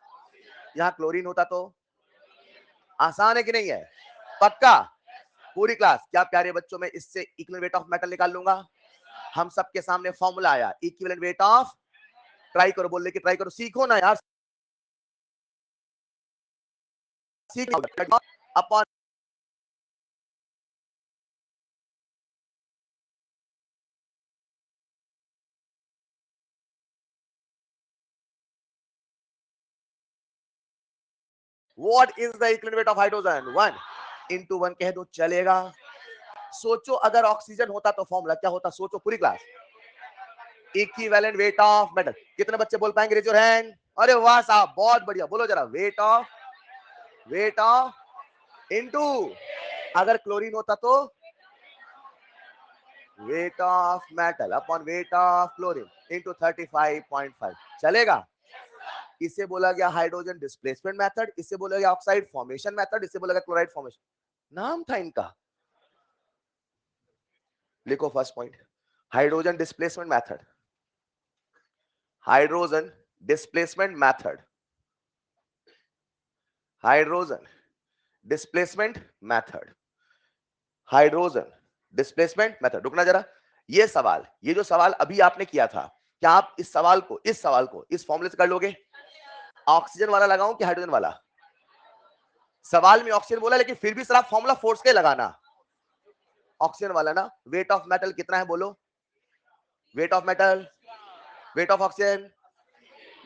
यहां क्लोरीन होता तो, आसान है कि नहीं है? पक्का? पूरी क्लास, क्या प्यारे बच्चों में इससे इक्विवेलेंट वेट ऑफ मेटल निकाल लूंगा। हम सबके सामने फॉर्मूला आया, इक्विवेलेंट वेट ऑफ, ट्राई करो बोलने की, ट्राई करो, सीखो ना यार, सीखो upon what is the equivalent weight of hydrogen, 1 into 1 कह दो, चलेगा। सोचो अगर ऑक्सीजन होता तो फॉर्मूला क्या होता, सोचो पूरी class. Equivalent weight of metal, कितने बच्चे बोल पाएंगे, रेज योर हैंड। अरे वाह साहब, बहुत बढ़िया, बोलो जरा, वेट ऑफ इनटू, अगर क्लोरीन होता तो wait of metal upon weight of chlorine into 35.5, चलेगा। इसे बोला गया हाइड्रोजन डिस्प्लेसमेंट मेथड, इसे बोला गया ऑक्साइड फॉर्मेशन मेथड, इसे बोला गया क्लोराइड फॉर्मेशन, नाम था इनका। लिखो first point, hydrogen displacement method, hydrogen displacement method, hydrogen displacement method, hydrogen displacement method. रुकना जरा, ये सवाल, ये जो सवाल अभी आपने किया था, क्या आप इस सवाल को इस फॉर्मूले से कर लोगे? ऑक्सीजन वाला लगाऊं कि हाइड्रोजन वाला? सवाल में ऑक्सीजन बोला, लेकिन फिर भी सर आप फॉर्मूला फोर्स के लगाना, ऑक्सीजन वाला ना। वेट ऑफ मेटल कितना है बोलो? Wait of metal, wait of oxygen,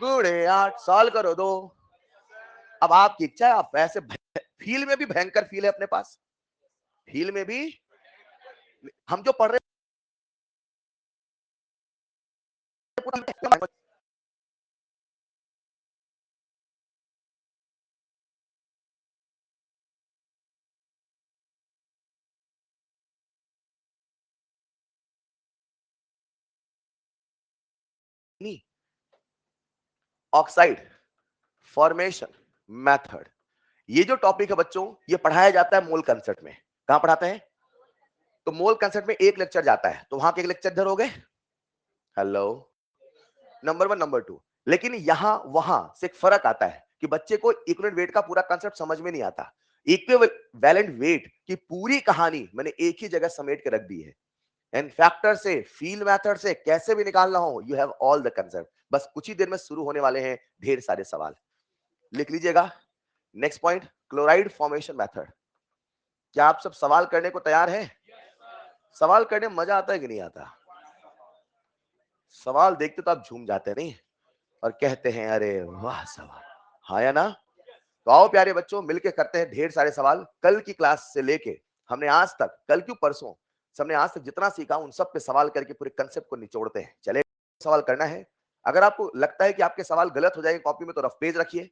good है यार, सॉल्व करो दो। अब आपकी इच्छा है, आप ऐसे फील में भी भयंकर फील है अपने पास, फील में भी हम जो पढ़ रहे हैं ऑक्साइड फॉर्मेशन मेथड। ये जो टॉपिक है बच्चों, ये पढ़ाया जाता है मोल कंसेप्ट में। कहां पढ़ाते हैं? तो मोल कंसेप्ट में एक लेक्चर जाता है, तो वहां के एक लेक्चर इधर हो गए, हेलो, नंबर 1 नंबर 2। लेकिन यहां वहां से एक फर्क आता है कि बच्चे को इक्विवेलेंट वेट का पूरा कंसेप्ट समझ में नहीं आता। इक्विवेलेंट वेट की पूरी कहानी मैंने एक ही जगह समेट के रख दी है। एंड फैक्टर से, फील मेथड से कैसे भी निकालना हो, you have all the concept. बस कुछ ही देर में शुरू होने वाले हैं ढेर सारे सवाल, लिख लीजिएगा। Next point, chloride formation method. क्या आप सब सवाल करने को तैयार हैं? सवाल करने में मजा आता है कि नहीं आता? सवाल देखते तो आप झूम जाते नहीं, और कहते हैं अरे वाह सवाल, हाँ या ना? तो आओ प्यारे बच्चों, मिलके करते हैं ढेर सारे सवाल। कल की क्लास से लेके हमने आज तक, कल क्यों परसों, हमने आज तक जितना सीखा उन सब पे सवाल करके पूरे कंसेप्ट को निचोड़ते हैं। चले, सवाल करना है। अगर आपको लगता है कि आपके सवाल गलत हो जाएंगे कॉपी में, तो रफ पेज रखिए,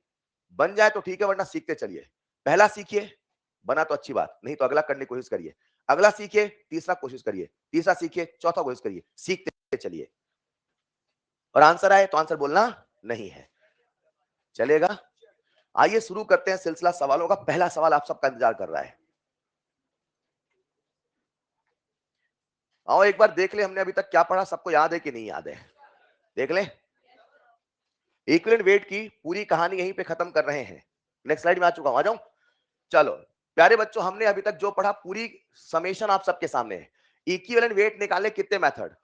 बन जाए तो ठीक है, वरना सीखते चलिए। पहला सीखिए, बना तो अच्छी बात, नहीं तो अगला करने की कोशिश करिए। अगला सीखिए, तीसरा कोशिश करिए, तीसरा सीखिए, चौथा कोशिश करिए, सीखते चलिए। और आंसर आए तो आंसर बोलना नहीं है, चलेगा? आइए शुरू करते हैं सिलसिला सवालों का। पहला सवाल आप सबका इंतजार कर रहा है। आओ एक बार देख ले हमने अभी तक क्या पढ़ा, सबको याद है कि नहीं याद है? देख ले। इक्विवेलेंट वेट की पूरी कहानी यहीं पे खत्म कर रहे हैं। नेक्स्ट स्लाइड में आ चुका हूं, आ जाऊं? चलो प्यारे बच्चों, हमने अभी तक जो पढ़ा पूरी समेशन आप सबके सामने है। इक्विवेलेंट वेट निकालने कितने मेथड?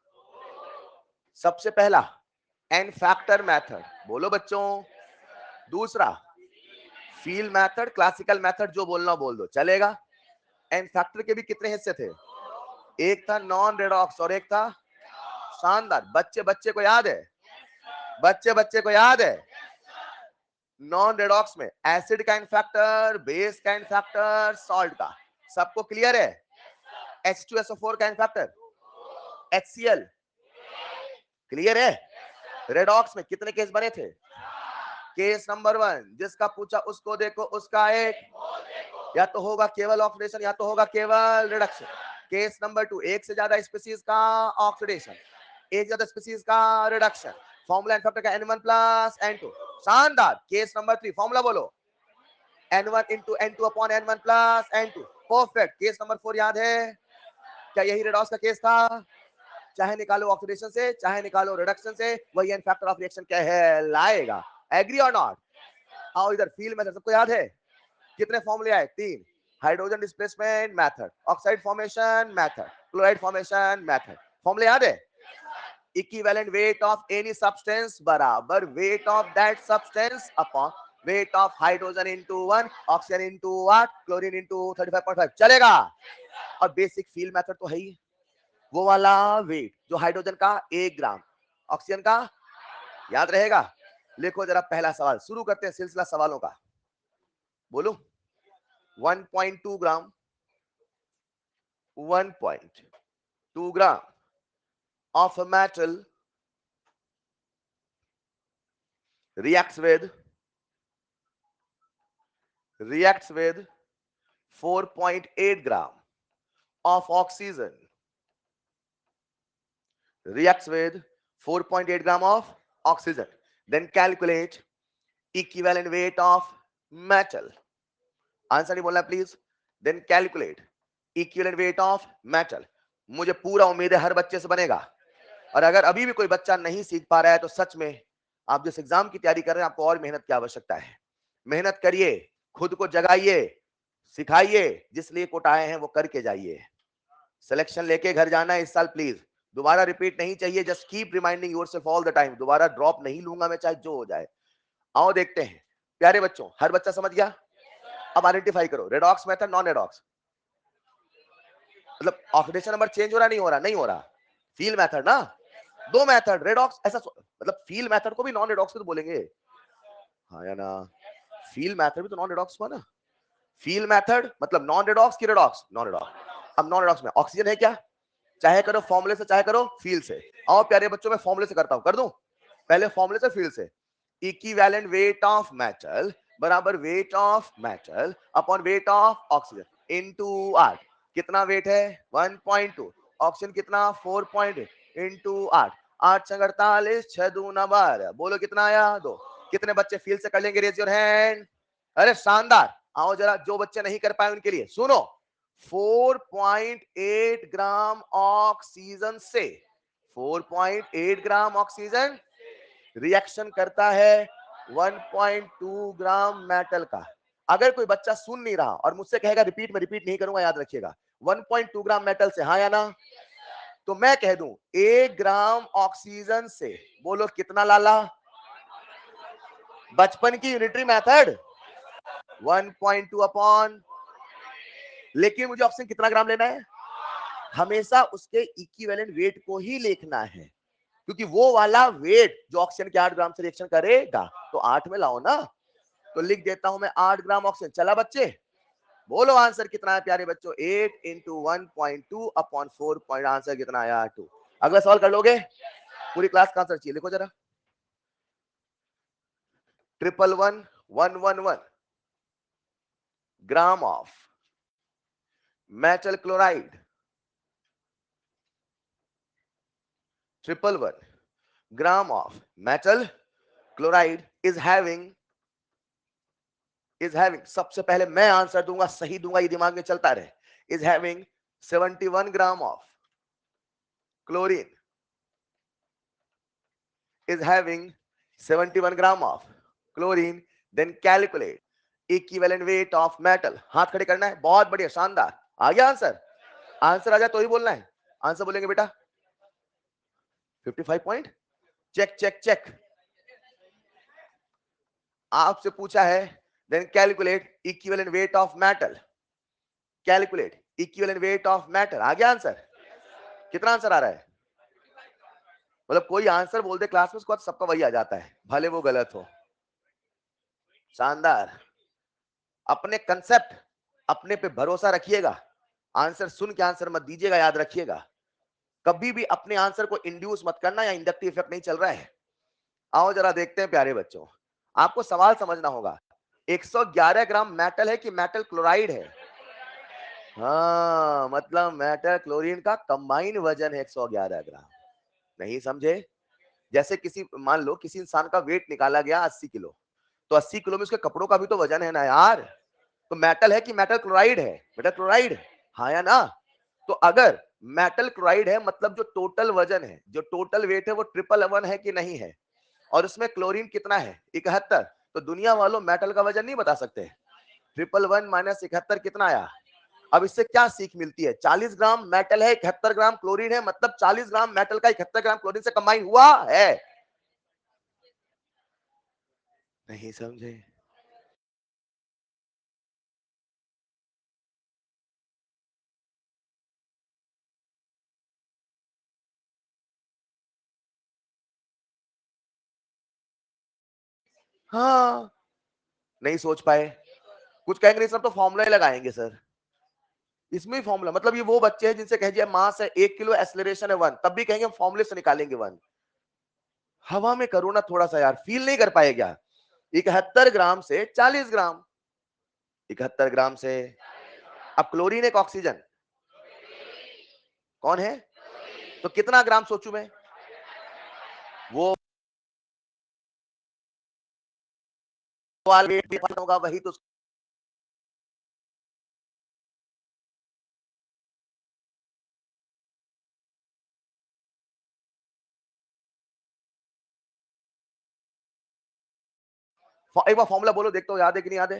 सबसे पहला एन फैक्टर मेथड, बोलो बच्चों। दूसरा फील मेथड, क्लासिकल मेथड, जो बोलना बोल दो चलेगा। एन फैक्टर के भी कितने हिस्से थे? एक था नॉन रेडॉक्स और एक था शानदार। बच्चे बच्चे को याद है? बच्चे बच्चे को याद है? नॉन रेडॉक्स में एसिड का इनफैक्टर, बेस का इनफैक्टर, सॉल्ट का। सबको क्लियर है? H2SO4 का इनफैक्टर, HCl क्लियर है? रेडॉक्स में कितने केस बने थे? केस नंबर 1, जिसका पूछा उसको देखो, उसका एक, या तो होगा केवल ऑक्सीडेशन या तो होगा केवल रिडक्शन। केस नंबर 2, एक से ज्यादा स्पीशीज का ऑक्सीडेशन, एक से ज्यादा स्पीशीज का रिडक्शन। फॉर्मूला इनफैक्टर का N1 प्लस N2। शानदार। केस नंबर 3, फॉर्मूला बोलो, N1 into N2 upon N1 plus N2। Perfect. Case number 4 याद है? क्या यही रेडॉक्स का केस था? चाहे निकालो ऑक्सीडेशन से, चाहे निकालो रिडक्शन से, वही एन फैक्टर ऑफ रिएक्शन क्या है लाएगा। एग्री और नॉट? आओ इधर, फील मेथड सबको याद है? कितने फॉर्मूले आए? 3। Hydrogen displacement method, oxide formation method, chloride formation method. फॉर्मूले याद है? Equivalent weight of any substance बराबर weight of that substance upon weight of hydrogen into 1, oxygen into 8, chlorine into 35.5। चलेगा? और बेसिक फील मेथड तो है ही, वो वाला वेट जो हाइड्रोजन का 1 ग्राम, ऑक्सीजन का, याद रहेगा? लिखो जरा पहला सवाल, शुरू करते हैं सिलसिला सवालों का। बोलो। 1.2 ग्राम, 1.2 ग्राम of a metal reacts with 4.8 gram of oxygen, reacts with 4.8 gram of oxygen. Then calculate equivalent weight of metal. Answer नहीं बोलना please. Then calculate equivalent weight of metal. मुझे पूरा उम्मीद है हर बच्चे से बनेगा, और अगर अभी भी कोई बच्चा नहीं सीख पा रहा है तो सच में आप जिस एग्जाम की तैयारी कर रहे हैं आपको और मेहनत की आवश्यकता है। मेहनत करिए, खुद को जगाइए, सिखाइए, जिस लिए कोट आए हैं वो करके जाइए। सिलेक्शन लेके घर जाना है इस साल प्लीज, दोबारा रिपीट नहीं चाहिए। Just keep reminding yourself all the time, दोबारा ड्रॉप नहीं लूंगा मैं चाहे जो हो जाए। आओ देखते हैं प्यारे बच्चों, हर बच्चा समझ गया? अब आइडेंटिफाई करो, रेडॉक्स मेथड, नॉन रेडॉक्स। मतलब ऑक्सीडेशन नंबर चेंज हो रहा नहीं हो रहा? नहीं हो रहा। फील मेथड ना, दो मेथड रेडॉक्स ऐसा मतलब फील मेथड को भी नॉन रेडॉक्स तो बोलेंगे, हाँ या ना? फील मेथड भी तो नॉन रेडॉक्स हुआ ना। फील मेथड मतलब नॉन रेडॉक्स की रेडॉक्स, नॉन रेडॉक्स। अब नॉन रेडॉक्स में ऑक्सीजन है क्या? चाहे करो फॉर्मूले से चाहे करो फील से। आओ प्यारे बच्चों में फॉर्मूले से करता हूं, कर दूं? पहले फॉर्मूले से फील से। इक्विवेलेंट वेट ऑफ मेटल बराबर weight of metal upon weight of oxygen into R. कितना वेट है? 1.2। ऑक्सीजन कितना? 4.8 इनटू 8। 8 छंग 48, 6 दूना 12। बोलो कितना आया? 2। कितने बच्चे फील से कर लेंगे? Raise your hand. अरे शानदार। आओ जरा जो बच्चे नहीं कर पाए उनके लिए सुनो। 4.8 ग्राम ऑक्सीजन से 4.8 ग्राम ऑक्सीजन रिएक्शन करता है 1.2 ग्राम मेटल का। अगर कोई बच्चा सुन नहीं रहा और मुझसे कहेगा रिपीट, में रिपीट नहीं करूंगा, याद रखिएगा 1.2 ग्राम मेटल से, हाँ या ना? तो मैं कह दूं 1 ग्राम ऑक्सीजन से, बोलो कितना लाला? बचपन की यूनिटरी मेथड 1.2 अपॉन, लेकिन मुझे ऑक्सीजन कितना ग्राम लेना है? हमेशा उसके इक्विवेलेंट वेट को ही लिखना है, क्योंकि वो वाला वेट जो ऑक्सीजन के 8 ग्राम से रिएक्शन करेगा, तो 8 में लाओ ना। तो लिख देता हूं मैं 8 ग्राम ऑक्सीजन। चला बच्चे, बोलो आंसर कितना है प्यारे बच्चों? 8 इंटू 1.2 अपॉन 4 पॉइंट, आंसर कितना आया? 2। अगला सवाल कर लोगे? पूरी क्लास का आंसर चाहिए, लिखो जरा। 111 ग्राम of metal chloride, 111 gram of metal chloride is having, सबसे पहले मैं आंसर दूंगा, सही दूंगा, ये दिमाग में चलता रहे। Is having 71 gram of chlorine, is having 71 gram of chlorine, then calculate equivalent weight of metal। हाथ खड़े करना है, बहुत बढ़िया, शानदार। आ गया आंसर? आंसर आ जाए तो ही बोलना है। आंसर बोलेंगे बेटा 55 पॉइंट। Check check check. आपसे पूछा है then calculate equivalent weight of metal, calculate equivalent weight of metal. आ गया आंसर? कितना आंसर आ रहा है? मतलब कोई आंसर बोल दे क्लास में, उसके बाद सबका वही आ जाता है, भले वो गलत हो। शानदार। अपने कंसेप्ट, अपने पे भरोसा रखिएगा। आंसर सुन के आंसर मत दीजिएगा, याद रखिएगा। कभी भी अपने आंसर को इंड्यूस मत करना, या इंडक्टिव इफेक्ट नहीं चल रहा है। आओ जरा देखते हैं प्यारे बच्चों, आपको सवाल समझना होगा। 111 ग्राम मेटल है कि मेटल क्लोराइड है? हाँ, मतलब मेटल क्लोरीन का कंबाइन वजन है 111 ग्राम। नहीं समझे? जैसे किसी, मान लो किसी इंसान का वेट निकाला गया 80 किलो, तो 80 किलो में उसके कपड़ों का भी तो वजन है ना यार। तो मेटल है कि मेटल क्लोराइड है? मेटल क्लोराइड, हाँ या ना? तो अगर मेटल क्लोराइड है मतलब जो टोटल वजन है, जो टोटल वेट है, वो 111 है कि नहीं है? और उसमें क्लोरीन कितना है? 71। तो दुनिया वालों मेटल का वजन नहीं बता सकते। 111 माइनस 71 कितना आया? अब इससे क्या सीख मिलती है? 40 ग्राम मेटल है, 71 ग्राम क्लोरीन है, मतलब 40 ग्राम मेटल का 71 ग्राम क्लोरीन से कंबाइन हुआ है। नहीं समझे? हाँ, नहीं सोच पाए। कुछ कहेंगे नहीं सर तो फॉर्मूला ही लगाएंगे सर। इसमें फॉर्मूला मतलब ये वो बच्चे हैं जिनसे कह दिया मास है 1 किलो, एक्सेलरेशन है 1, तब भी कहेंगे फॉर्मूले से निकालेंगे 1। हवा में करो ना थोड़ा सा यार, फील नहीं कर पाएगा। 71 ग्राम से 40 ग्राम, 71 ग्राम से। अब क्लोरीन एक ऑक्सीजन कौन है? तो कितना ग्राम सोचू मैं? वो वेट भी होगा वही तो। एक बार फॉर्मूला बोलो, देखते हो याद है कि नहीं याद है?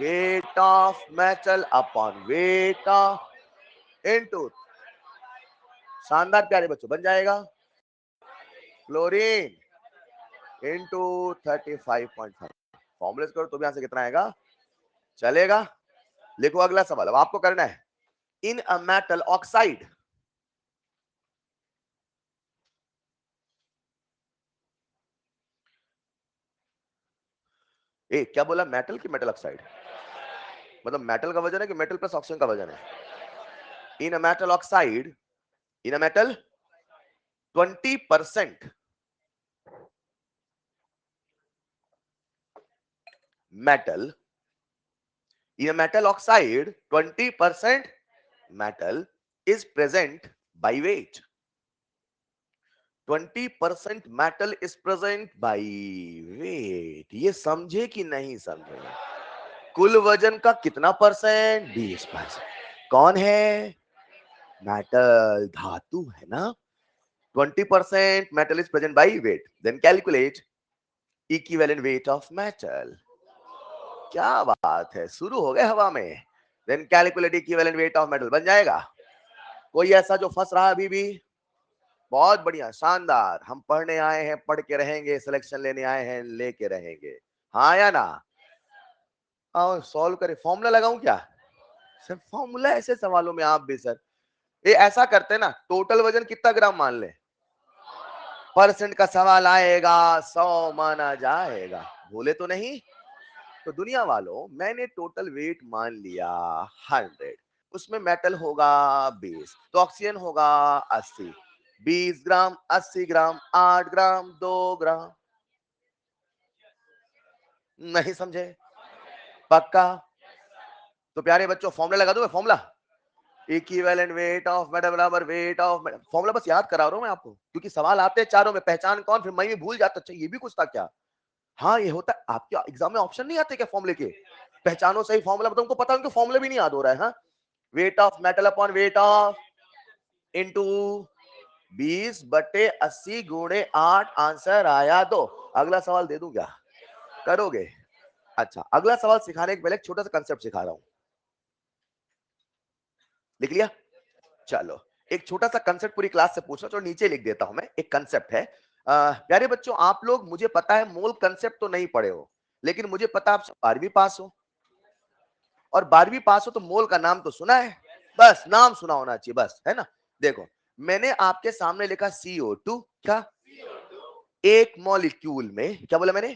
Wait of metal upon weight of into, शानदार प्यारे बच्चों, बन जाएगा क्लोरीन इनटू 35.5। फॉर्मुलेट करो तो भी यहां से कितना आएगा, चलेगा। लिखो अगला सवाल, अब आपको करना है इन अ मेटल ऑक्साइड, ए क्या बोला, मेटल की मेटल ऑक्साइड, मतलब मेटल का वजन है कि मेटल प्लस ऑक्सीजन का वजन है। In a metal oxide, in a metal 20% metal, in a metal oxide 20% metal is present by weight, 20% metal is present by weight। ये समझे कि नहीं समझे, कुल वजन का कितना परसेंट, 20%। कौन है, मेटल, धातु है ना। 20% metal is present by weight, then calculate equivalent weight of metal। क्या बात है, शुरू हो गए हवा में। Then calculate equivalent weight of metal, बन जाएगा। कोई ऐसा जो फंस रहा है अभी भी, बहुत बढ़िया, शानदार। हम पढ़ने आए हैं, पढ़ के रहेंगे, सिलेक्शन लेने आए हैं, लेके रहेंगे, हाँ या ना। आओ सॉल्व करें। फॉर्मूला लगाऊं क्या सर, फॉर्मूला ऐसे सवालों में आप भी सर, ये ऐसा करते हैं ना, टोटल वजन कितना ग्राम मान ले, परसेंट का सवाल आएगा 100 माना जाएगा, भूले तो नहीं। तो दुनिया वालों, मैंने टोटल वेट मान लिया 100, उसमें मेटल होगा 20, तो ऑक्सीजन होगा 80। 20 ग्राम 80 ग्राम 8 ग्राम 2 ग्राम, नहीं समझे, पक्का। तो प्यारे बच्चों फॉर्मूला लगा दूं मैं, formula equivalent weight of metal बराबर वेट ऑफ मेटल, फॉर्मूला बस याद करा रहा हूं मैं आपको, क्योंकि सवाल आते हैं चारों में, पहचान कौन, फिर मैं भी भूल जाता, अच्छा ये भी कुछ था क्या। हाँ ये होता है, आपके एग्जाम में ऑप्शन नहीं आते क्या फॉर्मूले के, पहचानो सही फॉर्मूला, बताओ उनको पता है, उनको फॉर्मूला भी नहीं याद हो रहा है। हाँ, wait of metal upon weight of into 20/80 गुणे 8, आंसर आया 2। अगला सवाल दे दूं क्या, करोगे। अच्छा, अगला सवाल सिखाने के पहले एक छोटा सा कंसेप्ट सिखा रहा हूं, लिख लिया, चलो। एक छोटा सा कंसेप्ट पूरी क्लास से पूछना, चलो नीचे लिख देता हूं मैं, एक कंसेप्ट है। प्यारे बच्चों, आप लोग, मुझे पता है मोल कंसेप्ट तो नहीं पढ़े हो, लेकिन मुझे पता आप 12वीं पास हो, और 12वीं पास हो तो मोल का नाम तो सुना है, बस नाम सुना होना चाहिए, बस, है ना। देखो, मैंने आपके सामने लिखा CO2, क्या, एक मॉलिक्यूल में, क्या बोला मैंने,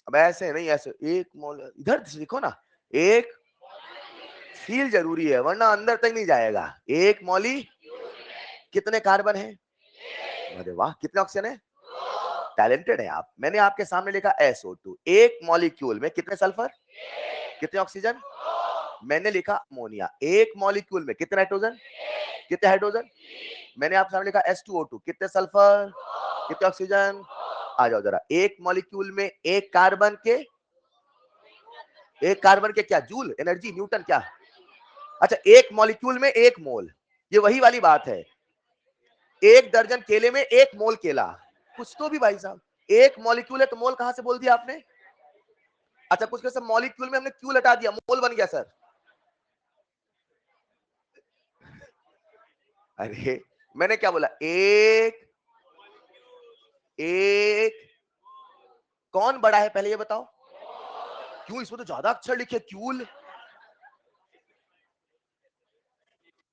अब ऐसे नहीं, ऐसे एक मॉल, इधर लिखो ना, एक, फील जरूरी है वरना अंदर तक नहीं जाएगा। एक मॉली, कितने कार्बन है, अरे वाह, कितने ऑक्सीजन है, टैलेंटेड है आप। मैंने आपके सामने लिखा SO2, एक मॉलिक्यूल में कितने सल्फर, कितने ऑक्सीजन। मैंने लिखा अमोनिया, एक मॉलिक्यूल में कितने नाइट्रोजन, कितने हाइड्रोजन। मैंने आपके सामने लिखा H2O2, कितने सल्फर, कितने ऑक्सीजन। आ जाओ जरा, एक मॉलिक्यूल में एक कार्बन के, एक कार्बन के क्या, जूल, एनर्जी, न्यूटन, क्या। अच्छा, एक मॉलिक्यूल में एक मोल, ये वही वाली बात है, एक दर्जन केले में एक मोल केला, कुछ तो भी भाई साहब, एक मॉलिक्यूल है तो मोल कहां से बोल दिया आपने। अच्छा, कुछ कैसे मॉलिक्यूल में हमने क्यों लटा दिया, मोल बन गया सर। अरे मैंने क्या बोला, एक, एक, कौन बड़ा है पहले ये बताओ, क्यों, इसमें तो ज्यादा अक्षर लिखे, क्यूल,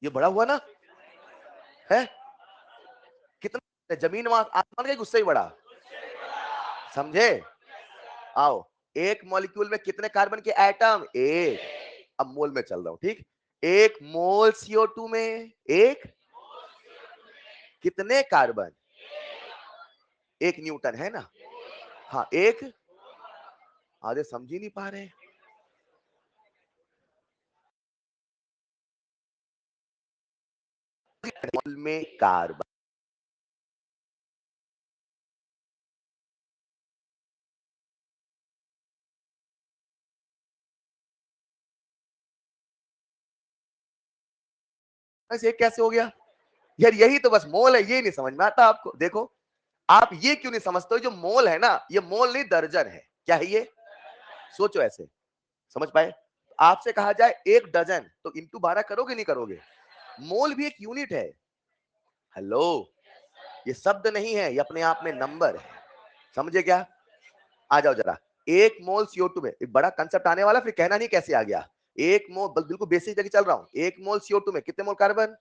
ये बड़ा हुआ ना, है कितना, जमीन आसमान का उससे ही बड़ा, समझे। आओ, एक मॉलिक्यूल में कितने कार्बन के एटम, एक, अब मोल में चल रहा हूं, ठीक। एक मोल CO2 में एक, कितने कार्बन, एक न्यूटन, है ना। हाँ एक, आधे समझ ही नहीं पा रहे, मोल में कार्बन, ऐसे कैसे हो गया यार, यही तो बस मोल है, ये नहीं समझ में आता आपको। देखो, आप ये क्यों नहीं समझते हो, जो मोल है ना, ये मोल नहीं दर्जन है, क्या है ये, सोचो ऐसे, समझ पाए? आपसे कहा जाए 1 डजन तो इंटू 12 करोगे नहीं करोगे? मोल भी एक यूनिट है। हेलो, ये शब्द नहीं है, ये अपने आप में नंबर है। समझे क्या? आ जाओ जरा। 1 मोल CO2 में एक बड़ा कांसेप्ट आने वाला, फिर कहना नहीं कैसे आ गया। 1 मोल बिल्कुल बेसिक लेके चल रहा हूं। 1 मोल CO2 में कितने मोल कार्बन?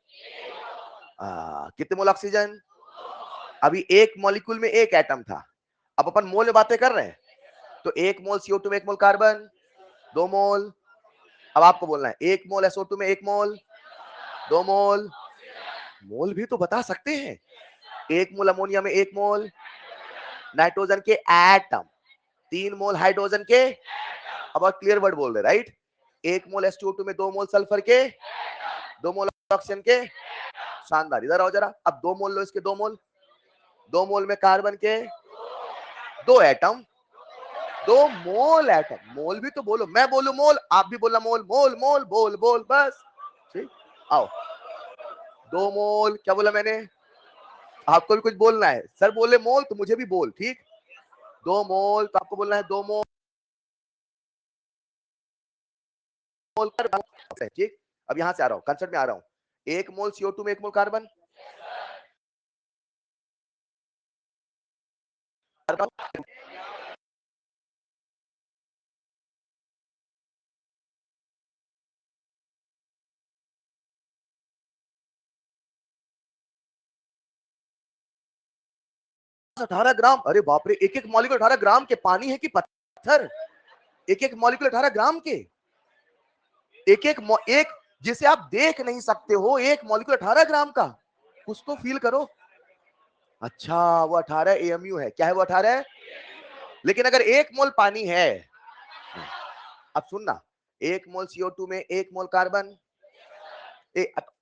कितने मोल ऑक्सीजन? अभी एक मॉलिक्यूल में एक एटम था, अब अपन मोल में बातें कर रहे हैं। तो 1 मोल CO2 में 1 मोल कार्बन, 2 मोल। अब आपको बोलना है 1 मोल SO2 में 1 मोल, 2 मोल। मोल भी तो बता सकते हैं। 1 मोल अमोनिया में 1 मोल, नाइट्रोजन के एटम, 3 मोल हाइड्रोजन के। अब और क्लियर वर्ड बोल रहे, राइट? 1 मोल H2O2 में 2 मोल सल्फर के, 2 मोल ऑक्सीजन के। शानदार, इधर आओ जरा। अब 2 मोल लो इसके, 2 मोल, 2 मोल में कार्बन के 2 एटम, 2 मोल एटम। मोल भी तो बोलो, मैं बोलू मोल, आप भी बोलना मोल, मोल मोल बोल बोल बस। ठीक, आओ। 2 मोल, क्या बोला मैंने? आपको भी कुछ बोलना है। सर बोले मोल तो मुझे भी बोल, ठीक? 2 मोल तो आपको बोलना है 2 मोल कार्बन, ठीक? अब यहां से आ रहा हूं, कंसेप्ट में आ रहा हूं। 1 मोल CO2 में 1 मोल कार्बन, 18 ग्राम। अरे बाप रे, एक एक मॉलिक्यूल 18 ग्राम के। पानी है कि पत्थर? एक एक मॉलिक्यूल 18 ग्राम के। एक एक जिसे आप देख नहीं सकते हो, एक मॉलिक्यूल 18 ग्राम का। कुछ तो फील करो। अच्छा, वो 18 AMU है। क्या है वो? 18 है। लेकिन अगर 1 मोल पानी है, अब सुनना, 1 मोल CO2 में 1 मोल कार्बन,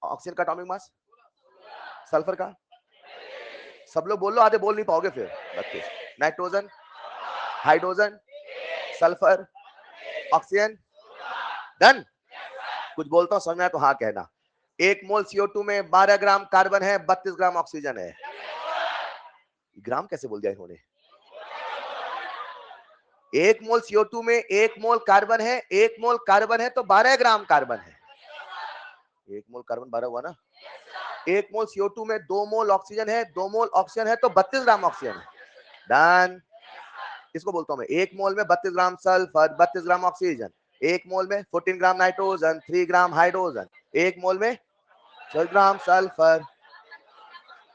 ऑक्सीजन का एटॉमिक मास, सल्फर का, सब लोग बोल लो, आधे बोल नहीं पाओगे फिर। 32, nitrogen, hydrogen, sulphur, oxygen. Done. कुछ बोलता हूं, समझ में आया तो हाँ कहना। 1 मोल CO2 में 12 ग्राम कार्बन है, 32 ग्राम ऑक्सीजन है। ग्राम कैसे बोल दिया इन्होंने? 1 मोल CO2 में 1 मोल कार्बन है, 1 मोल कार्बन है तो 12 ग्राम कार्बन है। 1 मोल कार्बन 12 हुआ ना? 1 मोल CO2 में 2 मोल ऑक्सीजन है, 2 मोल ऑक्सीजन है तो 32 ग्राम ऑक्सीजन है। डन। इसको बोलता हूं मैं, 1 मोल में 32 ग्राम सल्फर, 32 ग्राम ऑक्सीजन। 1 मोल में 14 ग्राम नाइट्रोजन, 3 ग्राम हाइड्रोजन। 1 मोल में 12 ग्राम सल्फर।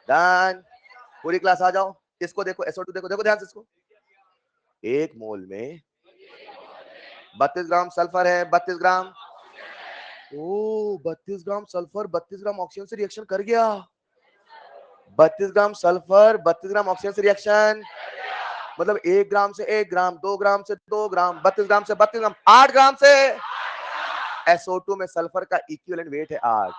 डन। पूरी क्लास आ जाओ। इसको देखो, SO2 देखो, देखो ध्यान से इसको। 1 मोल में 32 ग्राम सल्फर है, 32 ग्राम। ओ, 32 ग्राम सल्फर 32 ग्राम ऑक्सीजन से रिएक्शन कर गया। 32 ग्राम सल्फर 32 ग्राम ऑक्सीजन से रिएक्शन, मतलब 1 ग्राम से 1 ग्राम, 2 ग्राम से 2 ग्राम, 32 ग्राम से 32 ग्राम, 8 ग्राम से। SO2 में सल्फर का इक्विवेलेंट वेट है 8।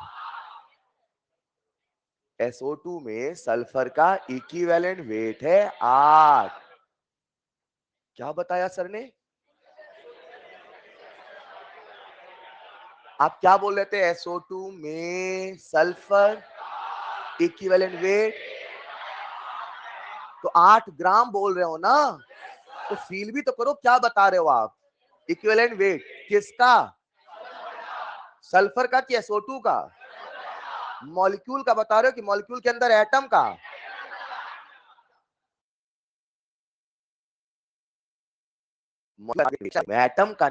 SO2 में सल्फर का इक्विवेलेंट वेट है 8। क्या बताया सर ने? आप क्या बोल रहे थे? SO2 में सल्फर इक्विवेलेंट वेट तो 8 ग्राम बोल रहे हो ना? तो फील भी तो करो, क्या बता रहे हो आप? इक्विवेलेंट वेट किसका? सल्फर का कि SO2 का? मॉलिक्यूल का बता रहे हो कि मॉलिक्यूल के अंदर एटम का? एटम का।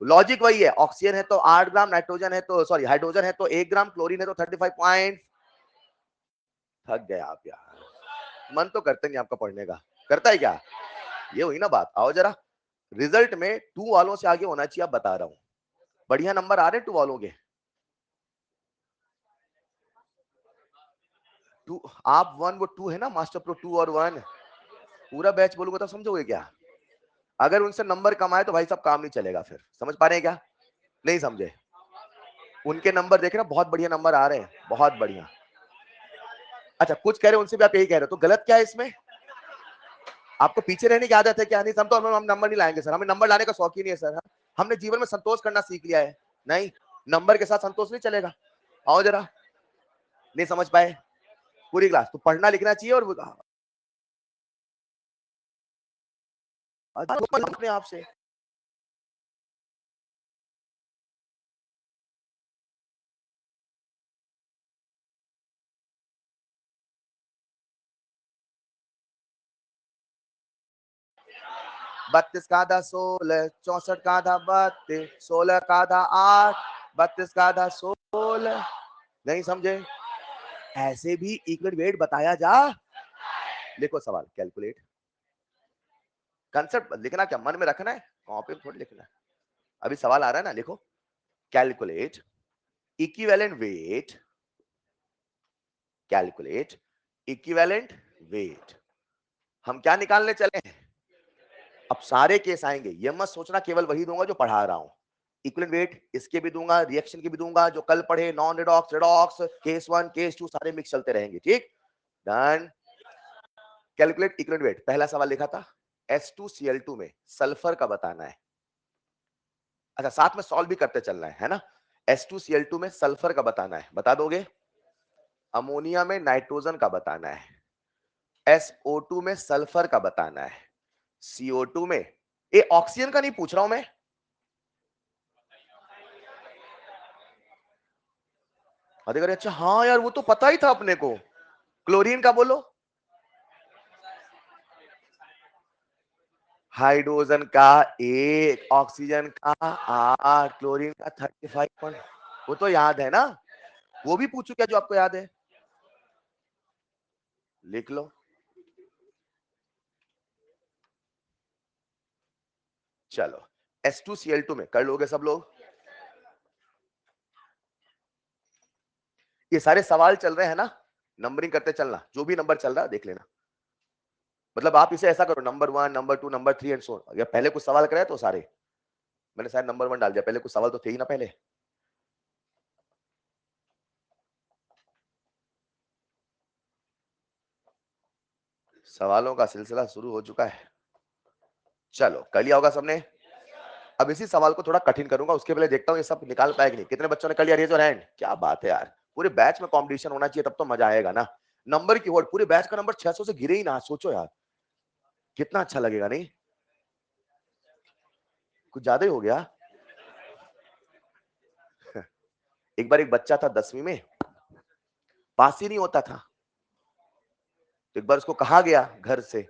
लॉजिक वही है, ऑक्सीजन है तो 8 ग्राम, नाइट्रोजन है तो सॉरी हाइड्रोजन है तो 1 ग्राम, क्लोरीन है तो 35 पॉइंट। थक गए आप यार, मन तो करता नहीं आपका पढ़ने का, करता है क्या? ये हुई ना बात। आओ जरा, रिजल्ट में 2 वालों से आगे होना चाहिए, आप बता रहा हूं। बढ़िया नंबर आ रहे 2 वालों के। 2 आप 1 वो 2 है ना, मास्टर प्रो 2 और 1 पूरा बैच बोलूंगा तो समझोगे क्या? अगर उनसे नंबर कम आए तो भाई साहब काम नहीं चलेगा। फिर समझ पा रहे हैं क्या? नहीं समझे? उनके नंबर देखे ना, बहुत बढ़िया नंबर आ रहे हैं, बहुत बढ़िया। अच्छा, कुछ कह रहे हैं उनसे भी आप यही कह रहे हो, तो गलत क्या है इसमें? आपको पीछे रहने की आदत है क्या? नहीं, हम नंबर नहीं लाएंगे सर, हमें नंबर लाने का शौक ही नहीं है सर। हमने जीवन में संतोष करना सीख लिया है। नहीं, नंबर के साथ संतोष नहीं चलेगा। आओ जरा, नहीं समझ पाए पूरी क्लास तो पढ़ना लिखना चाहिए और अपने आप से बत्तीस का आधा 16, 64 का आधा 32, 16 का आधा 8, 32 का आधा 16। नहीं समझे? ऐसे भी इक्वल वेट बताया जा। लिखो सवाल, कैलकुलेट। कंसेप्ट लिखना क्या मन में रखना है, कॉपी में थोड़ी लिखना है। अभी सवाल आ रहा है ना, लिखो calculate equivalent wait, calculate equivalent wait. हम क्या निकालने चले हैं? अब सारे केस आएंगे, ये मत सोचना केवल वही दूंगा जो पढ़ा रहा हूं। इक्विवेलेंट वेट इसके भी दूंगा, रिएक्शन के भी दूंगा, जो कल पढ़े non redox, redox, case 1 case 2 सारे मिक्स चलते रहेंगे। ठीक, डन। कैलकुलेट इक्विवेलेंट वेट, पहला सवाल लिखा था S2Cl2 में सल्फर का बताना है। अच्छा साथ में सॉल्व भी करते चलना है ना। S2Cl2 में सल्फर का बताना है, बता दोगे? अमोनिया में नाइट्रोजन का बताना है, SO2 में सल्फर का बताना है, CO2 में, ये ऑक्सीजन का नहीं पूछ रहा हूं मैं। अरे अच्छा हाँ यार वो तो पता ही था अपने को। क्लोरीन का बोलो। हाइड्रोजन का 1, ऑक्सीजन का 8, क्लोरीन का 35 वो तो याद है ना। वो भी पूछू क्या जो आपको याद है? लिख लो। चलो S2Cl2 में कर लोगे सब लोग? ये सारे सवाल चल रहे हैं ना, नंबरिंग करते चलना, जो भी नंबर चल रहा है देख लेना। मतलब आप इसे ऐसा करो, number 1, number 2, number 3 and so. या पहले कुछ सवाल कराए तो सारे, मैंने शायद नंबर 1 डाल दिया, पहले कुछ सवाल तो थे ही ना पहले। सवालों का सिलसिला शुरू हो चुका है। चलो कर लिया होगा सबने। अब इसी सवाल को थोड़ा कठिन करूंगा, उसके पहले देखता हूँ ये सब निकाल पाएगा नहीं। कितने बच्चों ने कर लिया? Raise your hand. क्या बात है यार, पूरे बैच में कंपटीशन होना चाहिए, तब तो मजा आएगा ना। नंबर की होड़, पूरे बैच का नंबर 600 से गिरे ही ना, सोचो यार कितना अच्छा लगेगा। नहीं कुछ ज्यादा ही हो गया। एक बार एक बच्चा था 10वीं में, पास ही नहीं होता था। तो एक बार उसको कहा गया घर से,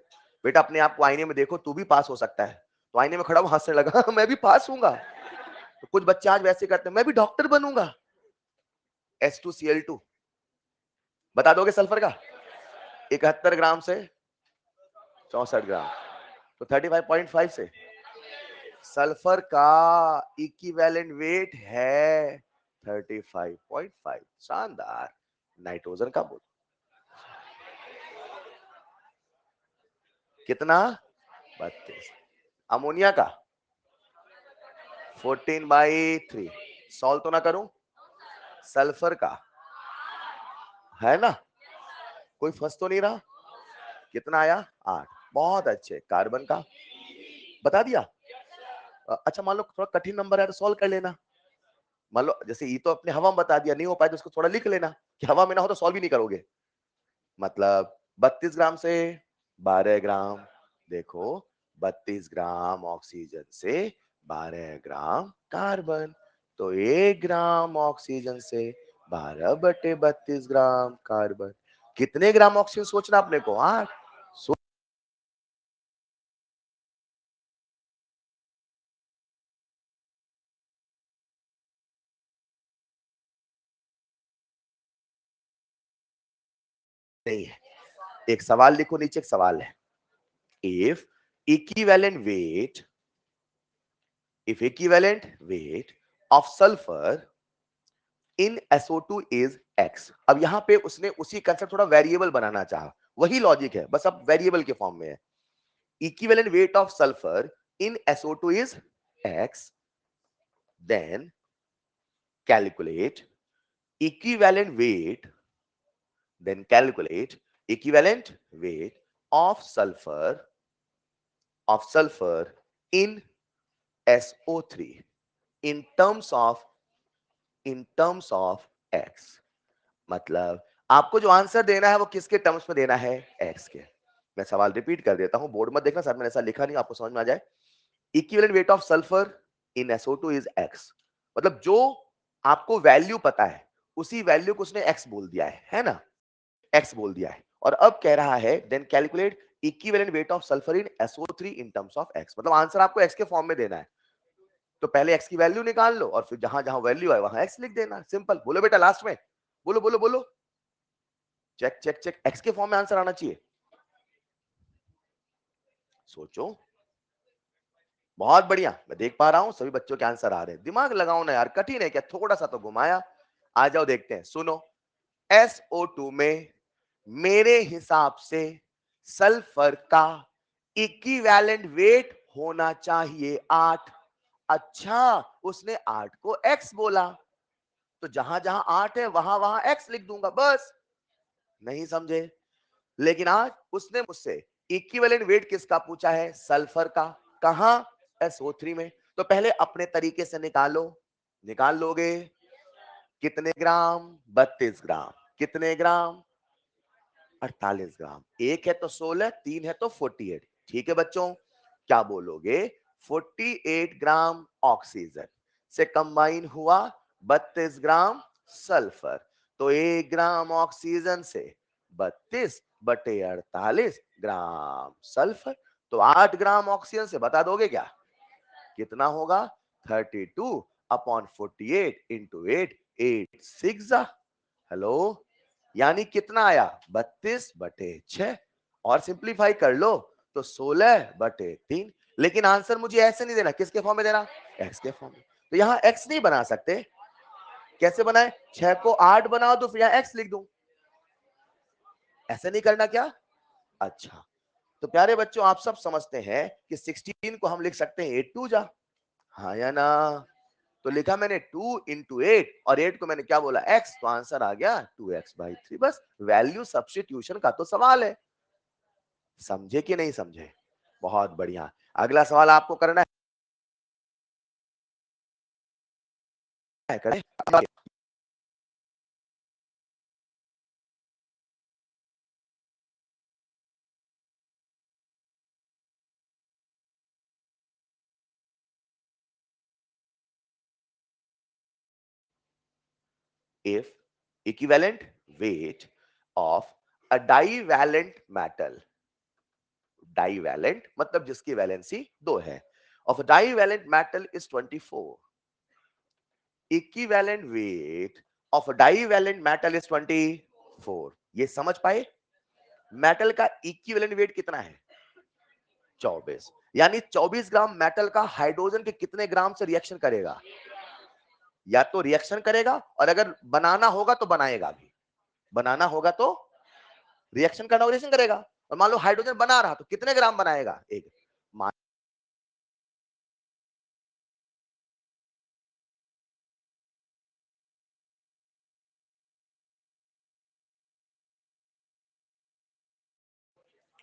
बेटा अपने आप को आईने में देखो, तू भी पास हो सकता है। तो आईने में खड़ा वो हंसने लगा मैं भी पास हूंगा। तो कुछ बच्चे आज वैसे करते हैं, मैं भी डॉक्टर बनूंगा। S2Cl2 बता दोगे सल्फर का? 71 ग्राम से 64 ग्राम, तो 35.5 से सल्फर का इक्विवेलेंट वेट है 35.5। शानदार। नाइट्रोजन का बोल कितना? 32। अमोनिया का 14/3। सॉल्व तो ना करूं? सल्फर का है ना, कोई फंस तो नहीं रहा? कितना आया? 8। बहुत अच्छे। कार्बन का बता दिया। अच्छा मान लो थोड़ा कठिन नंबर है तो सॉल्व कर लेना। मान लो जैसे ये तो अपने हवा में बता दिया, नहीं हो पाए तो उसको थोड़ा लिख लेना कि हवा में ना हो तो सॉल्व ही नहीं करोगे। मतलब 32 ग्राम से 12 ग्राम, देखो 32 ग्राम ऑक्सीजन से 12 ग्राम कार्बन, तो 1 ग्राम ऑक्सीजन से 12/32 ग्राम कार्बन। कितने ग्राम ऑक्सीजन सोचना अपने को? 8। नहीं है, एक सवाल लिखो नीचे, एक सवाल है। If equivalent weight, if equivalent weight of sulfur in SO2 is X। अब यहां पे उसने उसी कंसेप्ट थोड़ा वेरिएबल बनाना चाहा, वही लॉजिक है, बस अब वेरिएबल के फॉर्म में है। Equivalent weight of sulphur in SO2 is X, then calculate equivalent weight, then calculate equivalent weight of sulfur in SO3 in terms of in terms of X. मतलब आपको जो आंसर देना है वो किसके टर्म्स में देना है? एक्स के। मैं सवाल रिपीट कर देता हूं, बोर्ड मत देखना, सर मैंने ऐसा लिखा नहीं, आपको समझ में आ जाए। Equivalent weight of sulphur in SO2 is x. मतलब जो आपको वैल्यू पता है उसी वैल्यू को उसने एक्स बोल दिया है ना? एक्स बोल दिया है। और अब कह रहा है then calculate equivalent weight of sulphur in SO3 in terms of X. मतलब आंसर आपको एक्स के फॉर्म में देना है। तो पहले एक्स की वैल्यू निकाल लो और फिर जहां जहां वैल्यू है वहां एक्स लिख देना, सिंपल। बोलो बेटा लास्ट में, बोलो बोलो बोलो। चेक चेक चेक, एक्स के फॉर्म में आंसर आना चाहिए। सोचो। बहुत बढ़िया, मैं देख पा रहा हूं सभी बच्चों के आंसर आ रहे हैं। दिमाग लगाओ ना यार, कठिन है क्या? थोड़ा सा तो घुमाया। आ जाओ देखते हैं, सुनो। SO2 में मेरे हिसाब से सल्फर का इक्विवेलेंट वेट होना चाहिए 8। अच्छा, उसने 8 को एक्स बोला, तो जहां जहां 8 है वहां वहां एक्स लिख दूंगा बस। नहीं समझे? लेकिन आज उसने मुझसे इक्विवेलेंट वेट किसका पूछा है? सल्फर का। कहां? SO3 में। तो पहले अपने तरीके से निकालो। निकाल लोगे? कितने ग्राम? 32 ग्राम। कितने ग्राम? 48 ग्राम। एक है तो 16, तीन है तो 48। ठीक है बच्चों, क्या बोलोगे? 48 ग्राम ऑक्सीजन से कंबाइन हुआ 32 ग्राम सल्फर। तो 1 ग्राम ऑक्सीजन से 32 बटे 48 ग्राम सल्फर। तो 8 ग्राम ऑक्सीजन से बता दोगे क्या कितना होगा? 32 अपॉन 48 इंटू 8, 8 6। हेलो, यानी कितना आया? 32 बटे 6। और सिंप्लीफाई कर लो तो 16 बटे 3। लेकिन आंसर मुझे ऐसे नहीं देना, किसके फॉर्म में देना? एक्स के फॉर्म में। तो यहां एक्स नहीं बना सकते। कैसे बनाए? 6 को 8 बनाओ तो फिर यहां एक्स लिख दूं। ऐसे नहीं करना क्या? अच्छा, तो प्यारे बच्चों आप सब समझते हैं कि 16 को हम लिख सकते हैं 8 2 जा। हाँ या ना? तो लिखा मैंने 2 इंटू 8 और 8 को मैंने क्या बोला? x। तो आंसर आ गया 2x/3। बस वैल्यू सब्स्टिट्यूशन का तो सवाल है। समझे कि नहीं समझे? बहुत बढ़िया। अगला सवाल आपको करना है, करें? if equivalent weight of a divalent metal, divalent मतलब जिसकी वैलेंसी 2 है, of a divalent metal is 24, equivalent weight of a divalent metal is 24। ये समझ पाए? मेटल का इक्विवेलेंट वेट कितना है? 24। यानी 24 ग्राम मेटल का हाइड्रोजन के कितने ग्राम से रिएक्शन करेगा? या तो रिएक्शन करेगा और अगर बनाना होगा तो बनाएगा भी। बनाना होगा तो रिएक्शन करना होगा, रिएक्शन करेगा। और मान लो हाइड्रोजन बना रहा तो कितने ग्राम बनाएगा? एक। मान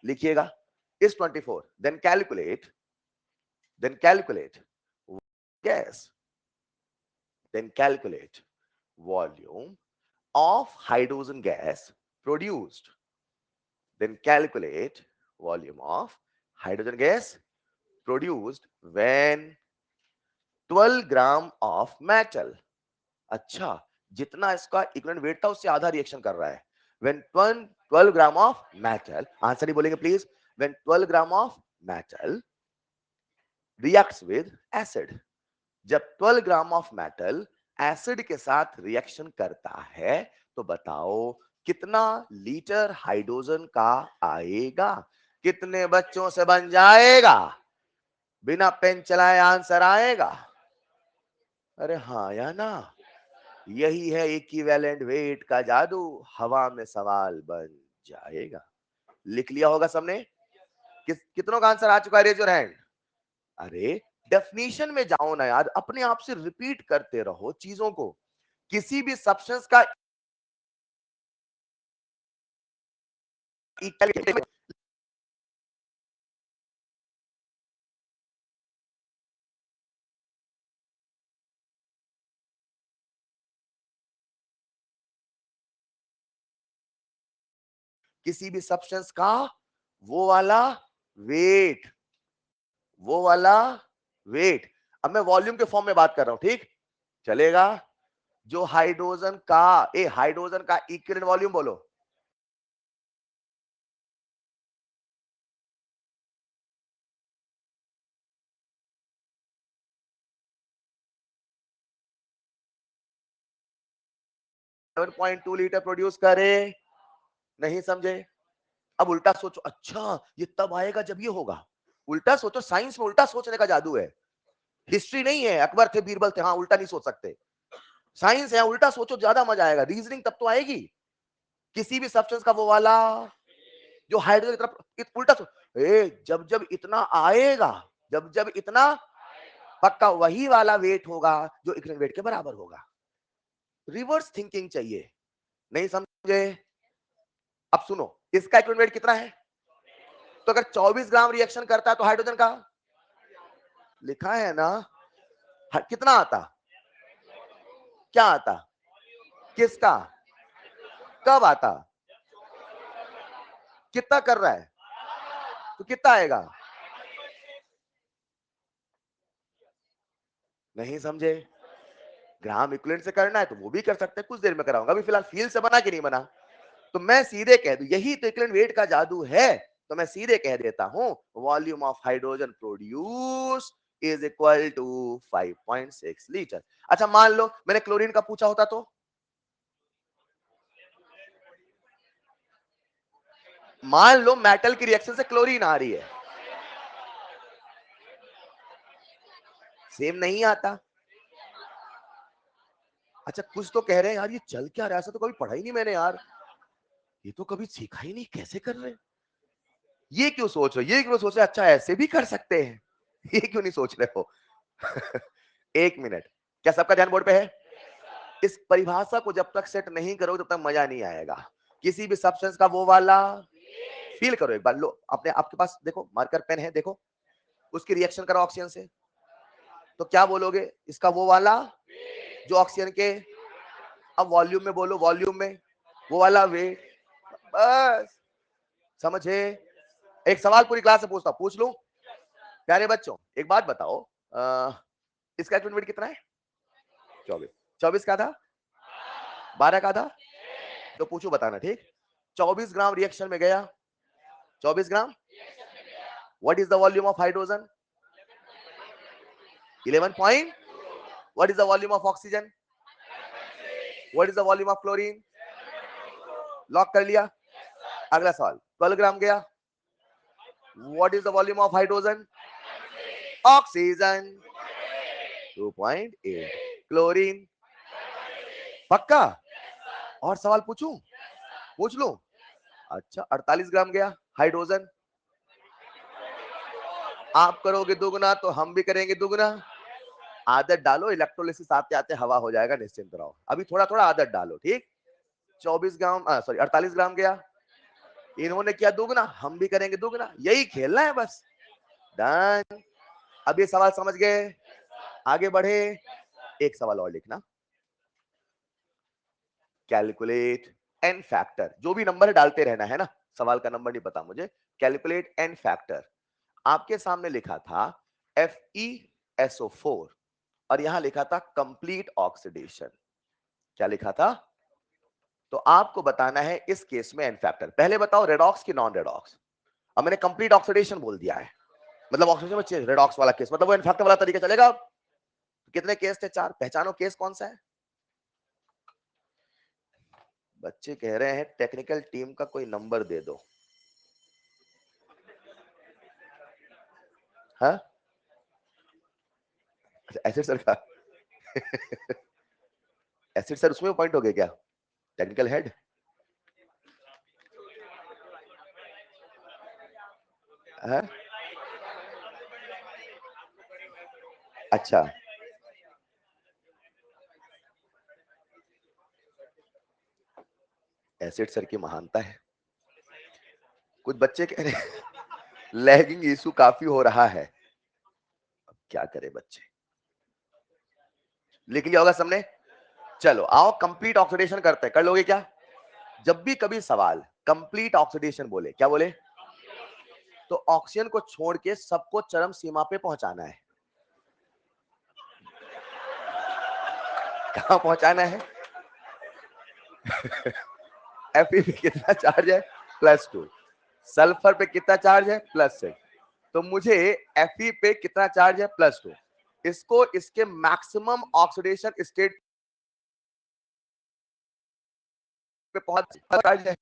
लिखिएगा इस 24। Then calculate gas, then calculate volume of hydrogen gas produced, then calculate volume of hydrogen gas produced when 12 gram of metal. अच्छा, जितना इसका इक्विवेलेंट वेट था उससे आधा रिएक्शन कर रहा है। when 12 gram of metal, answer ही बोलेंगे please. when 12 gram of metal reacts with acid, जब 12 ग्राम ऑफ मेटल एसिड के साथ रिएक्शन करता है तो बताओ कितना लीटर हाइड्रोजन का आएगा? कितने बच्चों से बन जाएगा? बिना पेन चलाए आंसर आएगा? अरे हाँ या ना? यही है इक्विवेलेंट वेट का जादू। हवा में सवाल बन जाएगा। लिख लिया होगा सबने? कितनों का आंसर आ चुका है? Raise your hand. अरे डेफिनेशन में जाओ ना यार, अपने आप से रिपीट करते रहो चीजों को। किसी भी सब्सटेंस का इक्वल किसी भी सब्सटेंस का वो वाला वेट, वो वाला वेट। अब मैं वॉल्यूम के फॉर्म में बात कर रहा हूं, ठीक चलेगा? जो हाइड्रोजन का हाइड्रोजन का इक्विवेलेंट वॉल्यूम बोलो। Seven point two litre produce करे, नहीं समझे? अब उल्टा सोचो, अच्छा ये तब आएगा जब ये होगा। उल्टा सोचो, साइंस में उल्टा सोचने का जादू है। हिस्ट्री नहीं है, अकबर थे बीरबल थे, हाँ उल्टा नहीं सोच सकते। साइंस है, उल्टा सोचो ज्यादा मजा आएगा, रीजनिंग तब तो आएगी। किसी भी सब्सटेंस का वो वाला जो हाइड्रोजन की तरफ उल्टा सोच, जब जब इतना आएगा, जब जब इतना, पक्का वही वाला वेट होगा जो इक्विवेलेंट वेट के बराबर होगा। रिवर्स थिंकिंग चाहिए, नहीं समझे? अब सुनो, इसका इक्विवेलेंट वेट कितना है? तो अगर 24 ग्राम रिएक्शन करता है तो हाइड्रोजन का लिखा है ना, कितना आता? क्या आता? किसका? कब आता? कितना कर रहा है तो कितना आएगा? नहीं समझे? ग्राम इक्विवेलेंट से करना है तो वो भी कर सकते हैं, कुछ देर में कराऊंगा। अभी फिलहाल फील से बना कि नहीं बना? तो मैं सीधे कह दूं, यही तो इक्विवेलेंट वेट का जादू है। तो मैं सीधे कह देता हूं, volume of hydrogen produce is equal to 5.6 litre. अच्छा मान लो मैंने क्लोरीन का पूछा होता तो? मान लो मेटल की रिएक्शन से क्लोरीन आ रही है, सेम नहीं आता। अच्छा कुछ तो कह रहे हैं यार ये चल क्या रहा है, ऐसा तो कभी पढ़ा ही नहीं मैंने यार, ये तो कभी सीखा ही नहीं, कैसे कर रहे हैं? ये क्यों सोच रहे हो, ये क्यों सोच रहे हो? अच्छा ऐसे भी कर सकते हैं, ये क्यों नहीं सोच रहे हो? एक मिनट, क्या सबका ध्यान बोर्ड पे है? इस परिभाषा को जब तक सेट नहीं करोगे तब तक मजा नहीं आएगा। किसी भी सब्सटेंस का वो वाला, फील करो एक बार, लो अपने आपके पास देखो मार्कर पेन है, देखो उसकी रिएक्शन करो ऑक्सीजन से, तो क्या बोलोगे? इसका वो वाला जो ऑक्सीजन के, अब वॉल्यूम में बोलो, वॉल्यूम में वो वाला वेट, बस समझे? एक सवाल पूरी क्लास से पूछता हूं, पूछ लूं? प्यारे बच्चों एक बात बताओ, इसका इक्विवेलेंट वेट कितना है? 24। 24 का था, 12 का था, तो पूछू बताना, ठीक? 24 ग्राम रिएक्शन में गया, 24 gram. What is the volume of hydrogen? 11 point. What is the volume of oxygen? What is the volume of chlorine? Lock कर लिया। अगला सवाल, 12 ग्राम गया, what is the volume of hydrogen? Oxygen 2.8, chlorine, पक्का? और सवाल पूछूं? पूछ लूं? अच्छा 48 ग्राम गया हाइड्रोजन, आप करोगे दुगना तो हम भी करेंगे दुगना। आदत डालो, इलेक्ट्रोलिसिस आते आते हवा हो जाएगा, निश्चिंत रहो, अभी थोड़ा थोड़ा आदत डालो, ठीक? 24 ग्राम सॉरी 48 ग्राम गया, इन्होंने किया दुगना, हम भी करेंगे दुगना, यही खेलना है बस, डन। अब ये सवाल समझ गए? आगे बढ़े, एक सवाल और लिखना, कैलकुलेट एन फैक्टर, जो भी नंबर डालते रहना है ना, सवाल का नंबर नहीं पता मुझे, कैलकुलेट एन फैक्टर। आपके सामने लिखा था FeSO4 और यहां लिखा था कंप्लीट ऑक्सीडेशन, क्या लिखा था? तो आपको बताना है इस केस में एन फैक्टर। पहले बताओ रेडॉक्स की नॉन रेडॉक्स? अब मैंने कंप्लीट ऑक्सीडेशन बोल दिया है, मतलब ऑक्सीडेशन में रेडॉक्स वाला केस, मतलब वो एन फैक्टर वाला तरीका चलेगा। कितने केस थे? 4, पहचानो केस कौन सा है? बच्चे कह रहे हैं टेक्निकल टीम का कोई नंबर दे दो। हाँ एसिड सर का एसिड सर उसमें पॉइंट हो गया क्या? Technical head? हाँ? अच्छा एसिड सर की महानता है। कुछ बच्चे कह रहे हैं लैगिंग इशू काफी हो रहा है, अब क्या करे बच्चे? लिख लिया होगा सबने? चलो आओ कंप्लीट ऑक्सीडेशन करते हैं, कर लोगे क्या? जब भी कभी सवाल कंप्लीट ऑक्सीडेशन बोले, क्या बोले, तो ऑक्सीजन को छोड़ के सबको चरम सीमा पे पहुंचाना है। कहां पहुंचाना है? Fe पे कितना चार्ज है? +2। सल्फर पे कितना चार्ज है? +6। तो मुझे Fe पे कितना चार्ज है? +2। इसको इसके मैक्सिमम ऑक्सीडेशन स्टेट पे पहुंच चार्ज है।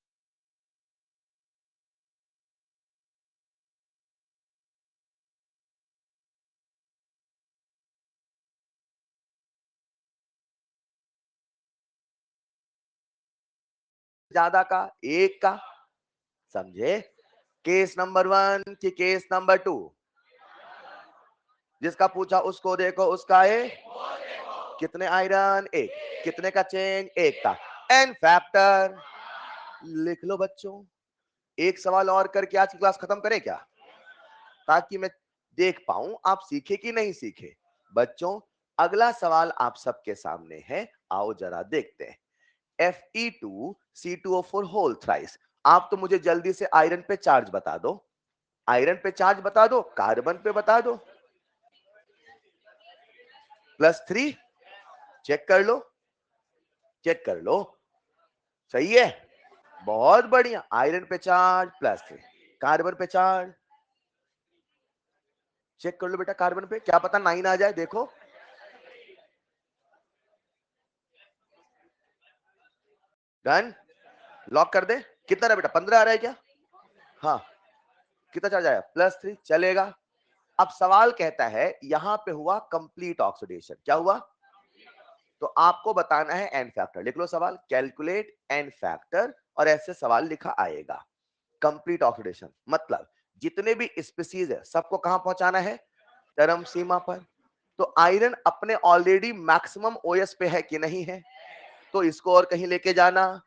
ज्यादा का, एक का, समझे? केस नंबर 1 कि केस नंबर 2? जिसका पूछा उसको देखो, उसका है कितने आयरन? एक। कितने का चेंज? एक का। एन फैक्टर लिख लो बच्चों। एक सवाल और करके आज की क्लास खत्म करें क्या, ताकि मैं देख पाऊं आप सीखे कि नहीं सीखे। बच्चों अगला सवाल आप सबके सामने है, आओ जरा देखते हैं। Fe2C2O4 whole thrice. आप तो मुझे जल्दी से आयरन पे चार्ज बता दो, आयरन पे चार्ज बता दो, कार्बन पे बता दो। +3। चेक कर लो, चेक कर लो, सही है, बहुत बढ़िया। आयरन पे चार्ज +3, कार्बन पे चार्ज चेक कर लो बेटा, कार्बन पे क्या पता 9 आ जाए, देखो। डन, लॉक कर दे। कितना रहा बेटा? 15 आ रहा है क्या? हाँ, कितना चार्ज आया? +3, चलेगा। अब सवाल कहता है यहां पे हुआ कंप्लीट ऑक्सीडेशन। क्या हुआ? तो आपको बताना है एन फैक्टर। लिख लो सवाल, कैलकुलेट एन फैक्टर, और ऐसे सवाल लिखा आएगा। कंप्लीट ऑक्सीडेशन मतलब जितने भी स्पीसीज है सबको कहां पहुंचाना है? चरम सीमा पर। तो आयरन अपने ऑलरेडी मैक्सिमम ओएस पे है कि नहीं है? तो इसको और कहीं लेके जाना,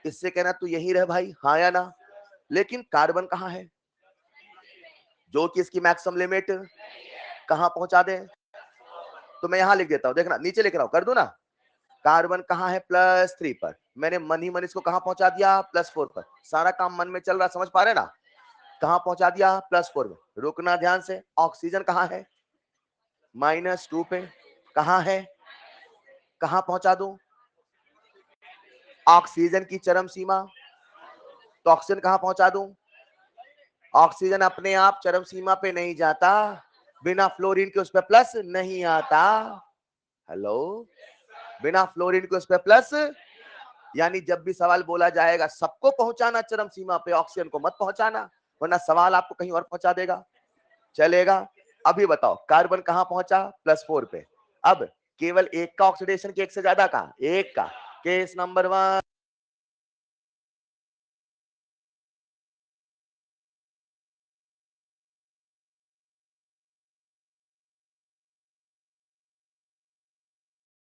इससे कहना तू यहीं रह भाई, हाँ या ना। लेकिन कार्बन कहां है, जो कि इसकी मैक्सिमम लिमिट कहां पहुंचा दे? तो मैं यहां लिख देता हूं, देखना नीचे लिख रहा हूं, कर दू ना। कार्बन कहां है? +3 पर। मैंने मन ही मन इसको कहां पहुंचा दिया? +4 पर। सारा काम मन में चल रहा, समझ पा रहे ना? कहां पहुंचा दिया? +4 में। रुकना ध्यान से। ऑक्सीजन कहां है? -2 पे। कहां है? कहां पहुंचा दूं ऑक्सीजन की चरम सीमा? तो ऑक्सीजन कहां पहुंचा दूं? ऑक्सीजन अपने आप चरम सीमा पे नहीं जाता, बिना फ्लोरीन के उस पर प्लस नहीं आता। हेलो, बिना फ्लोरीन के उस पर प्लस, यानी जब भी सवाल बोला जाएगा सबको पहुंचाना चरम सीमा पे, ऑक्सीजन को मत पहुंचाना, वरना सवाल आपको कहीं और पहुंचा देगा। चलेगा? अभी बताओ कार्बन कहां पहुंचा? +4 पे। अब केवल एक का ऑक्सीडेशन कि एक से ज्यादा का? एक का। Case number 1।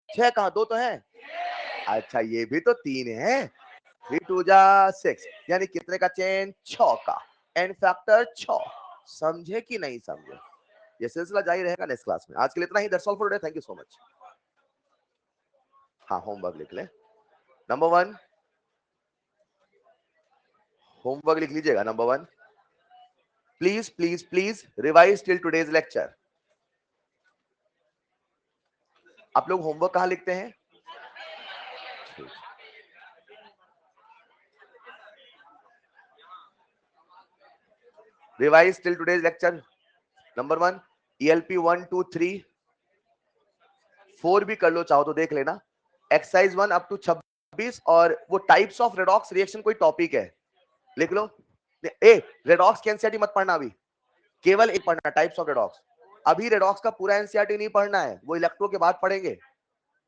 छह कहां? दो तो है। अच्छा ये भी तो 3 है। 3 2 जा 6, यानी कितने का चेन? 6 का। N factor 6। समझे कि नहीं समझे? ये सिलसिला जारी रहेगा नेक्स्ट क्लास में। आज के लिए इतना ही। That's all for today. Thank you so much. हाँ, होमवर्क लिख ले। नंबर 1, होमवर्क लिख लीजिएगा। Number 1, please please please revise till today's lecture. आप लोग होमवर्क कहां लिखते हैं? Revise till today's lecture. Number 1, ELP 1 2 3 4 भी कर लो चाहो तो, देख लेना। एक्सरसाइज 1 अप टू 26, और वो टाइप्स ऑफ रेडॉक्स रिएक्शन कोई टॉपिक है, लिख लो। ए, रेडॉक्स की एनसीईआरटी मत पढ़ना अभी, केवल एक पढ़ना, टाइप्स ऑफ रेडॉक्स। अभी रेडॉक्स का पूरा एनसीईआरटी नहीं पढ़ना है, वो इलेक्ट्रो के बाद पढ़ेंगे।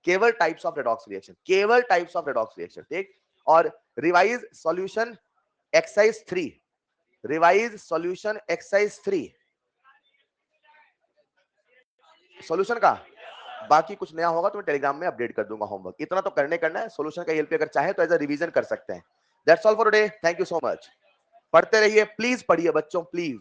केवल टाइप्स ऑफ रेडॉक्स रिएक्शन, केवल टाइप्स ऑफ रेडॉक्स रिएक्शन, ठीक। और revise solution exercise 3, revise solution exercise 3, solution का। बाकी कुछ नया होगा तो मैं टेलीग्राम में अपडेट कर दूंगा। होमवर्क इतना तो करना है। सॉल्यूशन का हेल्प अगर चाहे तो एज अ रिवीजन कर सकते हैं। That's all for today. Thank you so much. पढ़ते रहिए, प्लीज पढ़िए बच्चों, प्लीज।